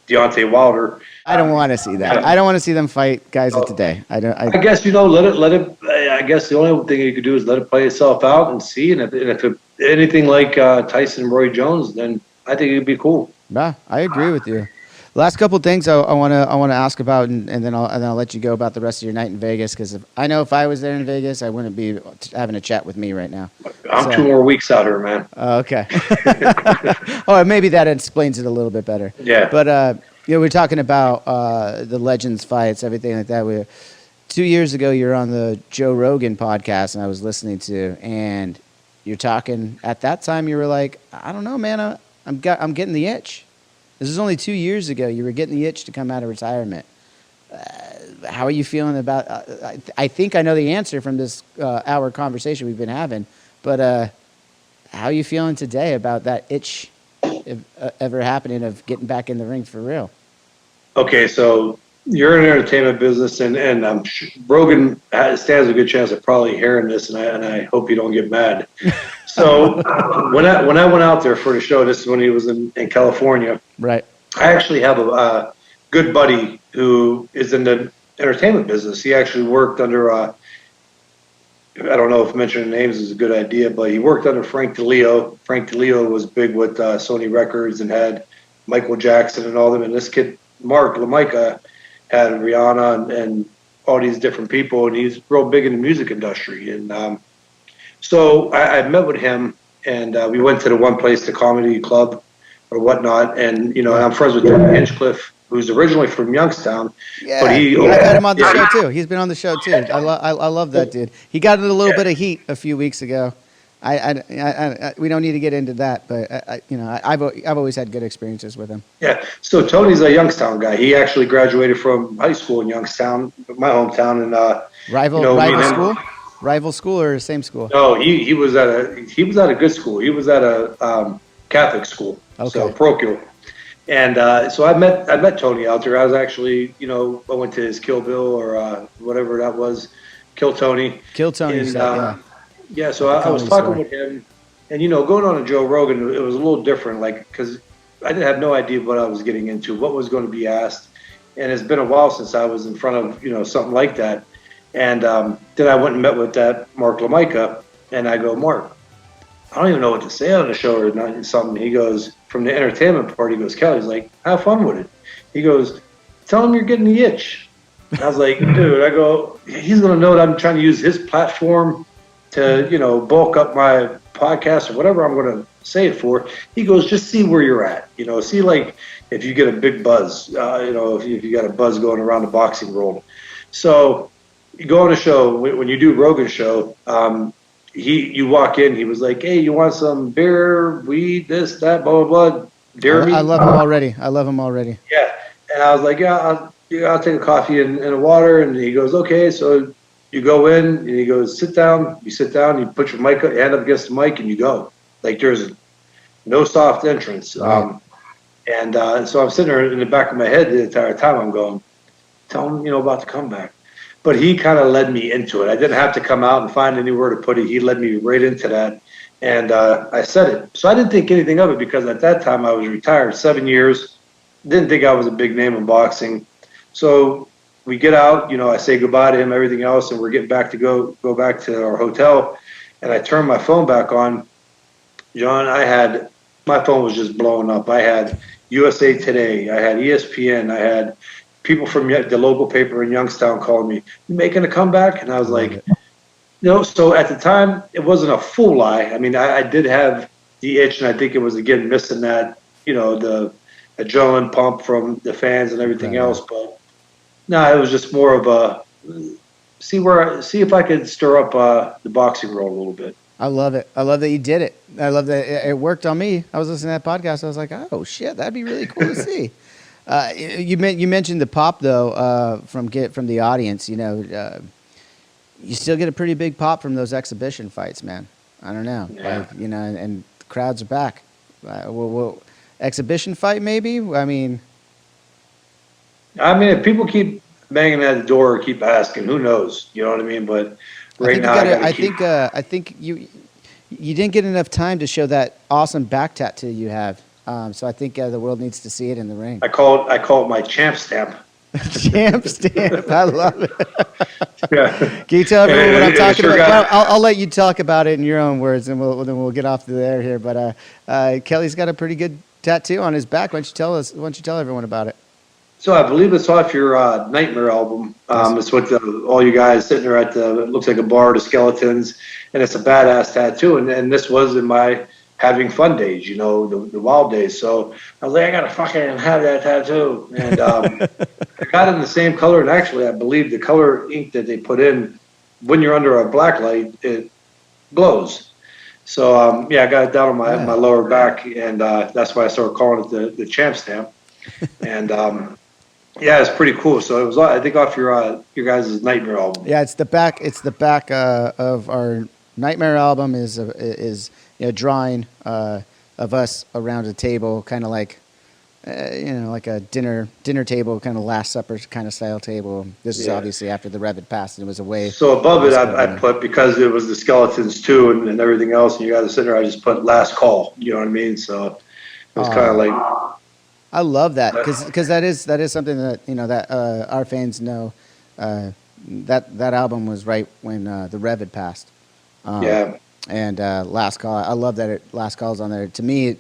Deontay Wilder. I don't want to see that. I don't want to see them fight guys of today. I guess let it. I guess the only thing you could do is let it play itself out and see. And if anything like Tyson and Roy Jones, then I think it'd be cool. Yeah, I agree with you. Last couple of things I want to ask about, and then I'll let you go about the rest of your night in Vegas, because I know if I was there in Vegas, I wouldn't be having a chat with me right now. I'm 2 more weeks out here, man. Okay. Maybe that explains it a little bit better. Yeah. But we're talking about the Legends fights, everything like that. 2 years ago, you were on the Joe Rogan podcast, and I was listening to, and you're talking. At that time, you were like, I don't know, man. I'm getting the itch. This is only 2 years ago. You were getting the itch to come out of retirement. How are you feeling about? I think I know the answer from this hour conversation we've been having, but how are you feeling today about that itch ever happening of getting back in the ring for real? Okay, so you're in the entertainment business, and Rogan stands a good chance of probably hearing this, and I hope you don't get mad. So when I went out there for the show, this is when he was in California. Right. I actually have a good buddy who is in the entertainment business. He actually worked under, I don't know if mentioning names is a good idea, but he worked under Frank DeLeo. Frank DeLeo was big with Sony Records and had Michael Jackson and all them. And this kid, Mark LaMica, had Rihanna and all these different people, and he's real big in the music industry. And so I met with him, and we went to the one place, the comedy club or whatnot. And, and I'm friends with Hinchcliffe, who's originally from Youngstown. Yeah, but I had him on the show too. He's been on the show too. I love that dude. He got in a little bit of heat a few weeks ago. We don't need to get into that, but I've always had good experiences with him. Yeah. So Tony's a Youngstown guy. He actually graduated from high school in Youngstown, my hometown, and rival school or same school? No, he was at a good school. He was at a Catholic school, so parochial. And so I met Tony out there. I was actually, I went to his Kill Bill or whatever that was, Kill Tony. Kill Tony. And, yeah, so I was talking with him, and going on to Joe Rogan, it was a little different, because I didn't have no idea what I was getting into, what was going to be asked, and it's been a while since I was in front of something like that. And then I went and met with that Mark LaMica, and I go, Mark, I don't even know what to say on the show or not, something. He goes, from the entertainment part, he goes, Kelly's like, have fun with it. He goes, tell him you're getting the itch. And I was like, dude, I go, he's going to know that I'm trying to use his platform to, bulk up my podcast or whatever I'm going to say it for. He goes, just see where you're at. See, like, if you get a big buzz, if you got a buzz going around the boxing world. So you go on a show, when you do Rogan's show, you walk in, he was like, "Hey, you want some beer, weed, this, that, blah, blah, blah, deer meat?" I love him already. I love him already. Yeah. And I was like, "Yeah, I'll take a coffee and a water." And he goes, "Okay." So you go in, and he goes, "Sit down." You sit down, you put your hand up against the mic, and you go. Like, there's no soft entrance. Right. So I'm sitting there in the back of my head the entire time. I'm going, "Tell him, about the comeback." But he kind of led me into it. I didn't have to come out and find anywhere to put it. He led me right into that. And I said it. So I didn't think anything of it because at that time I was retired 7 years. Didn't think I was a big name in boxing. So we get out, I say goodbye to him, everything else, and we're getting back to go back to our hotel. And I turned my phone back on. John, my phone was just blowing up. I had USA Today. I had ESPN. I had people from the local paper in Youngstown calling me, "You making a comeback?" And I was like, no. So at the time, it wasn't a full lie. I mean, I did have the itch, and I think it was, again, missing that, the adrenaline pump from the fans and everything else. But no, it was just more of a see if I could stir up the boxing world a little bit. I love it. I love that you did it. I love that it worked on me. I was listening to that podcast. I was like, oh shit, that'd be really cool to see. You mentioned the pop though from the audience. You still get a pretty big pop from those exhibition fights, man. I don't know, yeah. And the crowds are back. Exhibition fight maybe. I mean, if people keep banging at the door or keep asking, who knows? You know what I mean? But I think you didn't get enough time to show that awesome back tattoo you have. So I think the world needs to see it in the ring. I call it my champ stamp. Champ stamp. I love it. Yeah. Can you tell everyone what I'm talking about? Well, I'll let you talk about it in your own words, and we'll get off the air here. But Kelly's got a pretty good tattoo on his back. Why don't you tell everyone about it? So I believe it's off your Nightmare album. It's with all you guys sitting there it looks like a bar to skeletons, and it's a badass tattoo. And this was in my having fun days, the wild days. So I was like, I gotta fucking have that tattoo. And I got it in the same color. And actually, I believe the color ink that they put in, when you're under a black light, it glows. So I got it down on my lower back, and that's why I started calling it the champ stamp. And it's pretty cool. So it was, I think, off your guys' Nightmare album. Yeah, it's the back. It's the back of our Nightmare album is drawing of us around a table, kind of like like a dinner table, kind of Last Supper kind of style table. This is obviously after the Rev had passed, and it was a way. So above it, I put, because it was the skeletons too, and everything else, and you guys are sitting there, I just put Last Call. You know what I mean? So it was kind of like. I love that because that is something that that our fans know. That album was right when the Rev had passed. And Last Call. I love that Last Call's on there. To me,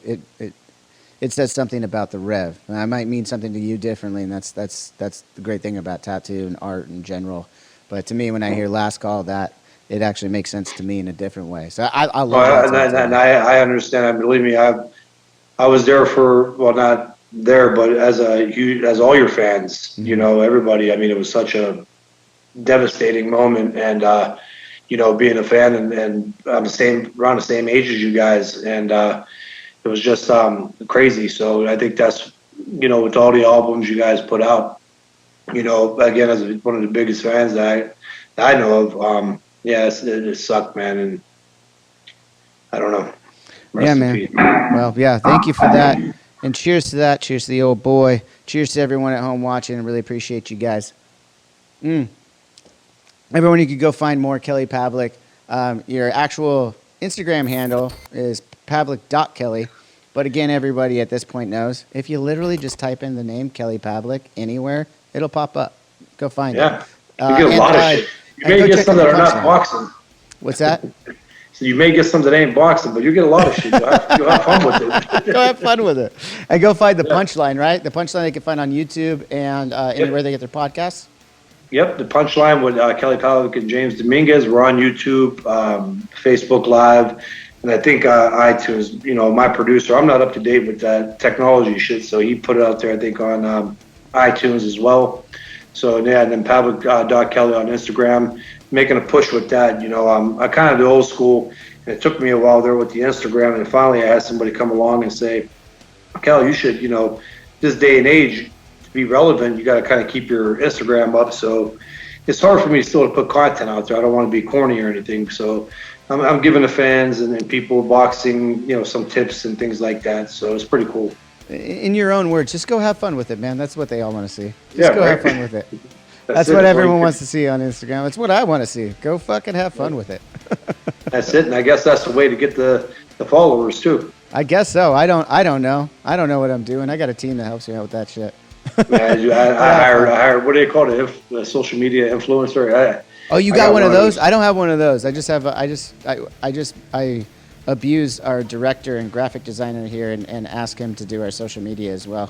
it says something about the Rev. And I might mean something to you differently, and that's the great thing about tattoo and art in general. But to me, when I hear Last Call, that it actually makes sense to me in a different way. So I love that. And I understand. And believe me, I was there for, well, not there, but as all your fans, everybody. I mean, it was such a devastating moment, and being a fan and I'm around the same age as you guys, and it was just crazy. So I think that's with all the albums you guys put out, again, as one of the biggest fans that I know of, it sucked, man, and I don't know. Yeah, man. Well, yeah, thank you for that. And cheers to that. Cheers to the old boy. Cheers to everyone at home watching. I really appreciate you guys. Everyone, you could go find more Kelly Pavlik. Your actual Instagram handle is pavlik.kelly. But again, everybody at this point knows, if you literally just type in the name Kelly Pavlik anywhere, it'll pop up. Go find it. You get a lot of shit. You may get some that are not boxing. What's that? So you may get some that ain't boxing, but you get a lot of shit. You'll have fun with it. Go have fun with it. And go find the Punchline, right? The Punchline they can find on YouTube and anywhere they get their podcasts. Yep, the Punchline with Kelly Pavlik and James Dominguez. We're on YouTube, Facebook Live, and I think iTunes. My producer, I'm not up to date with that technology shit, so he put it out there, I think, on iTunes as well. So yeah, and then Pavlik Kelly on Instagram, making a push with that. You know, I kind of the old school, and it took me a while there with the Instagram, and finally I had somebody come along and say, Kelly, you should, you know, this day and age, to be relevant, you got to kind of keep your Instagram up. So it's hard for me still to put content out there. I don't want to be corny or anything. So I'm giving the fans and people boxing, you know, some tips and things like that. So it's pretty cool. In your own words, just go have fun with it, man. That's what they all want to see. Just Yeah, go right. have fun with it. That's what everyone wants to see on Instagram. It's what I want to see. Go fucking have fun with it. That's it. And I guess that's the way to get the followers too. I guess so. I don't know. I don't know what I'm doing. I got a team that helps me out with that shit. Man, I hired, what do they call it? A social media influencer. Oh, you got one of those? I don't have one of those. I just have. I abuse our director and graphic designer here and ask him to do our social media as well.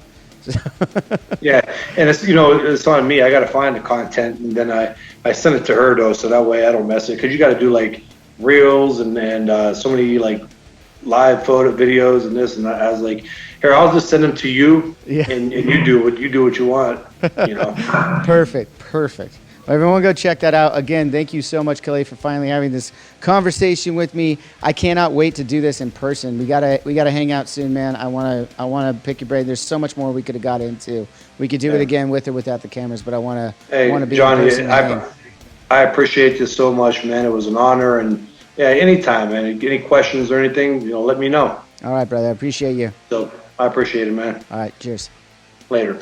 Yeah, and it's, you know, it's on me. I got to find the content, and then I send it to her though, so that way I don't mess it. Because you got to do like reels and so many like live photo videos and this and that. I was like, here, I'll just send them to you, Yeah. and you do what you want. You know. Perfect. Well, everyone go check that out. Again, thank you so much, Kelly, for finally having this conversation with me. I cannot wait to do this in person. We gotta hang out soon, man. I wanna pick your brain. There's so much more we could have got into. We could do it again with or without the cameras, but I wanna be Johnny, in person. I appreciate this so much, man. It was an honor, and yeah, anytime, man. Any questions or anything, you know, let me know. All right, brother. I appreciate you. So I appreciate it, man. All right, cheers. Later.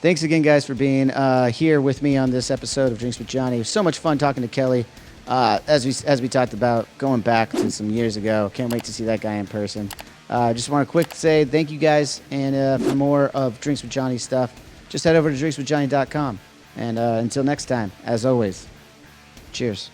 Thanks again, guys, for being here with me on this episode of Drinks with Johnny. It was so much fun talking to Kelly. As we talked about, going back to some years ago. Can't wait to see that guy in person. Just want to quick say thank you, guys, and for more of Drinks with Johnny stuff, just head over to drinkswithjohnny.com. And until next time, as always, cheers.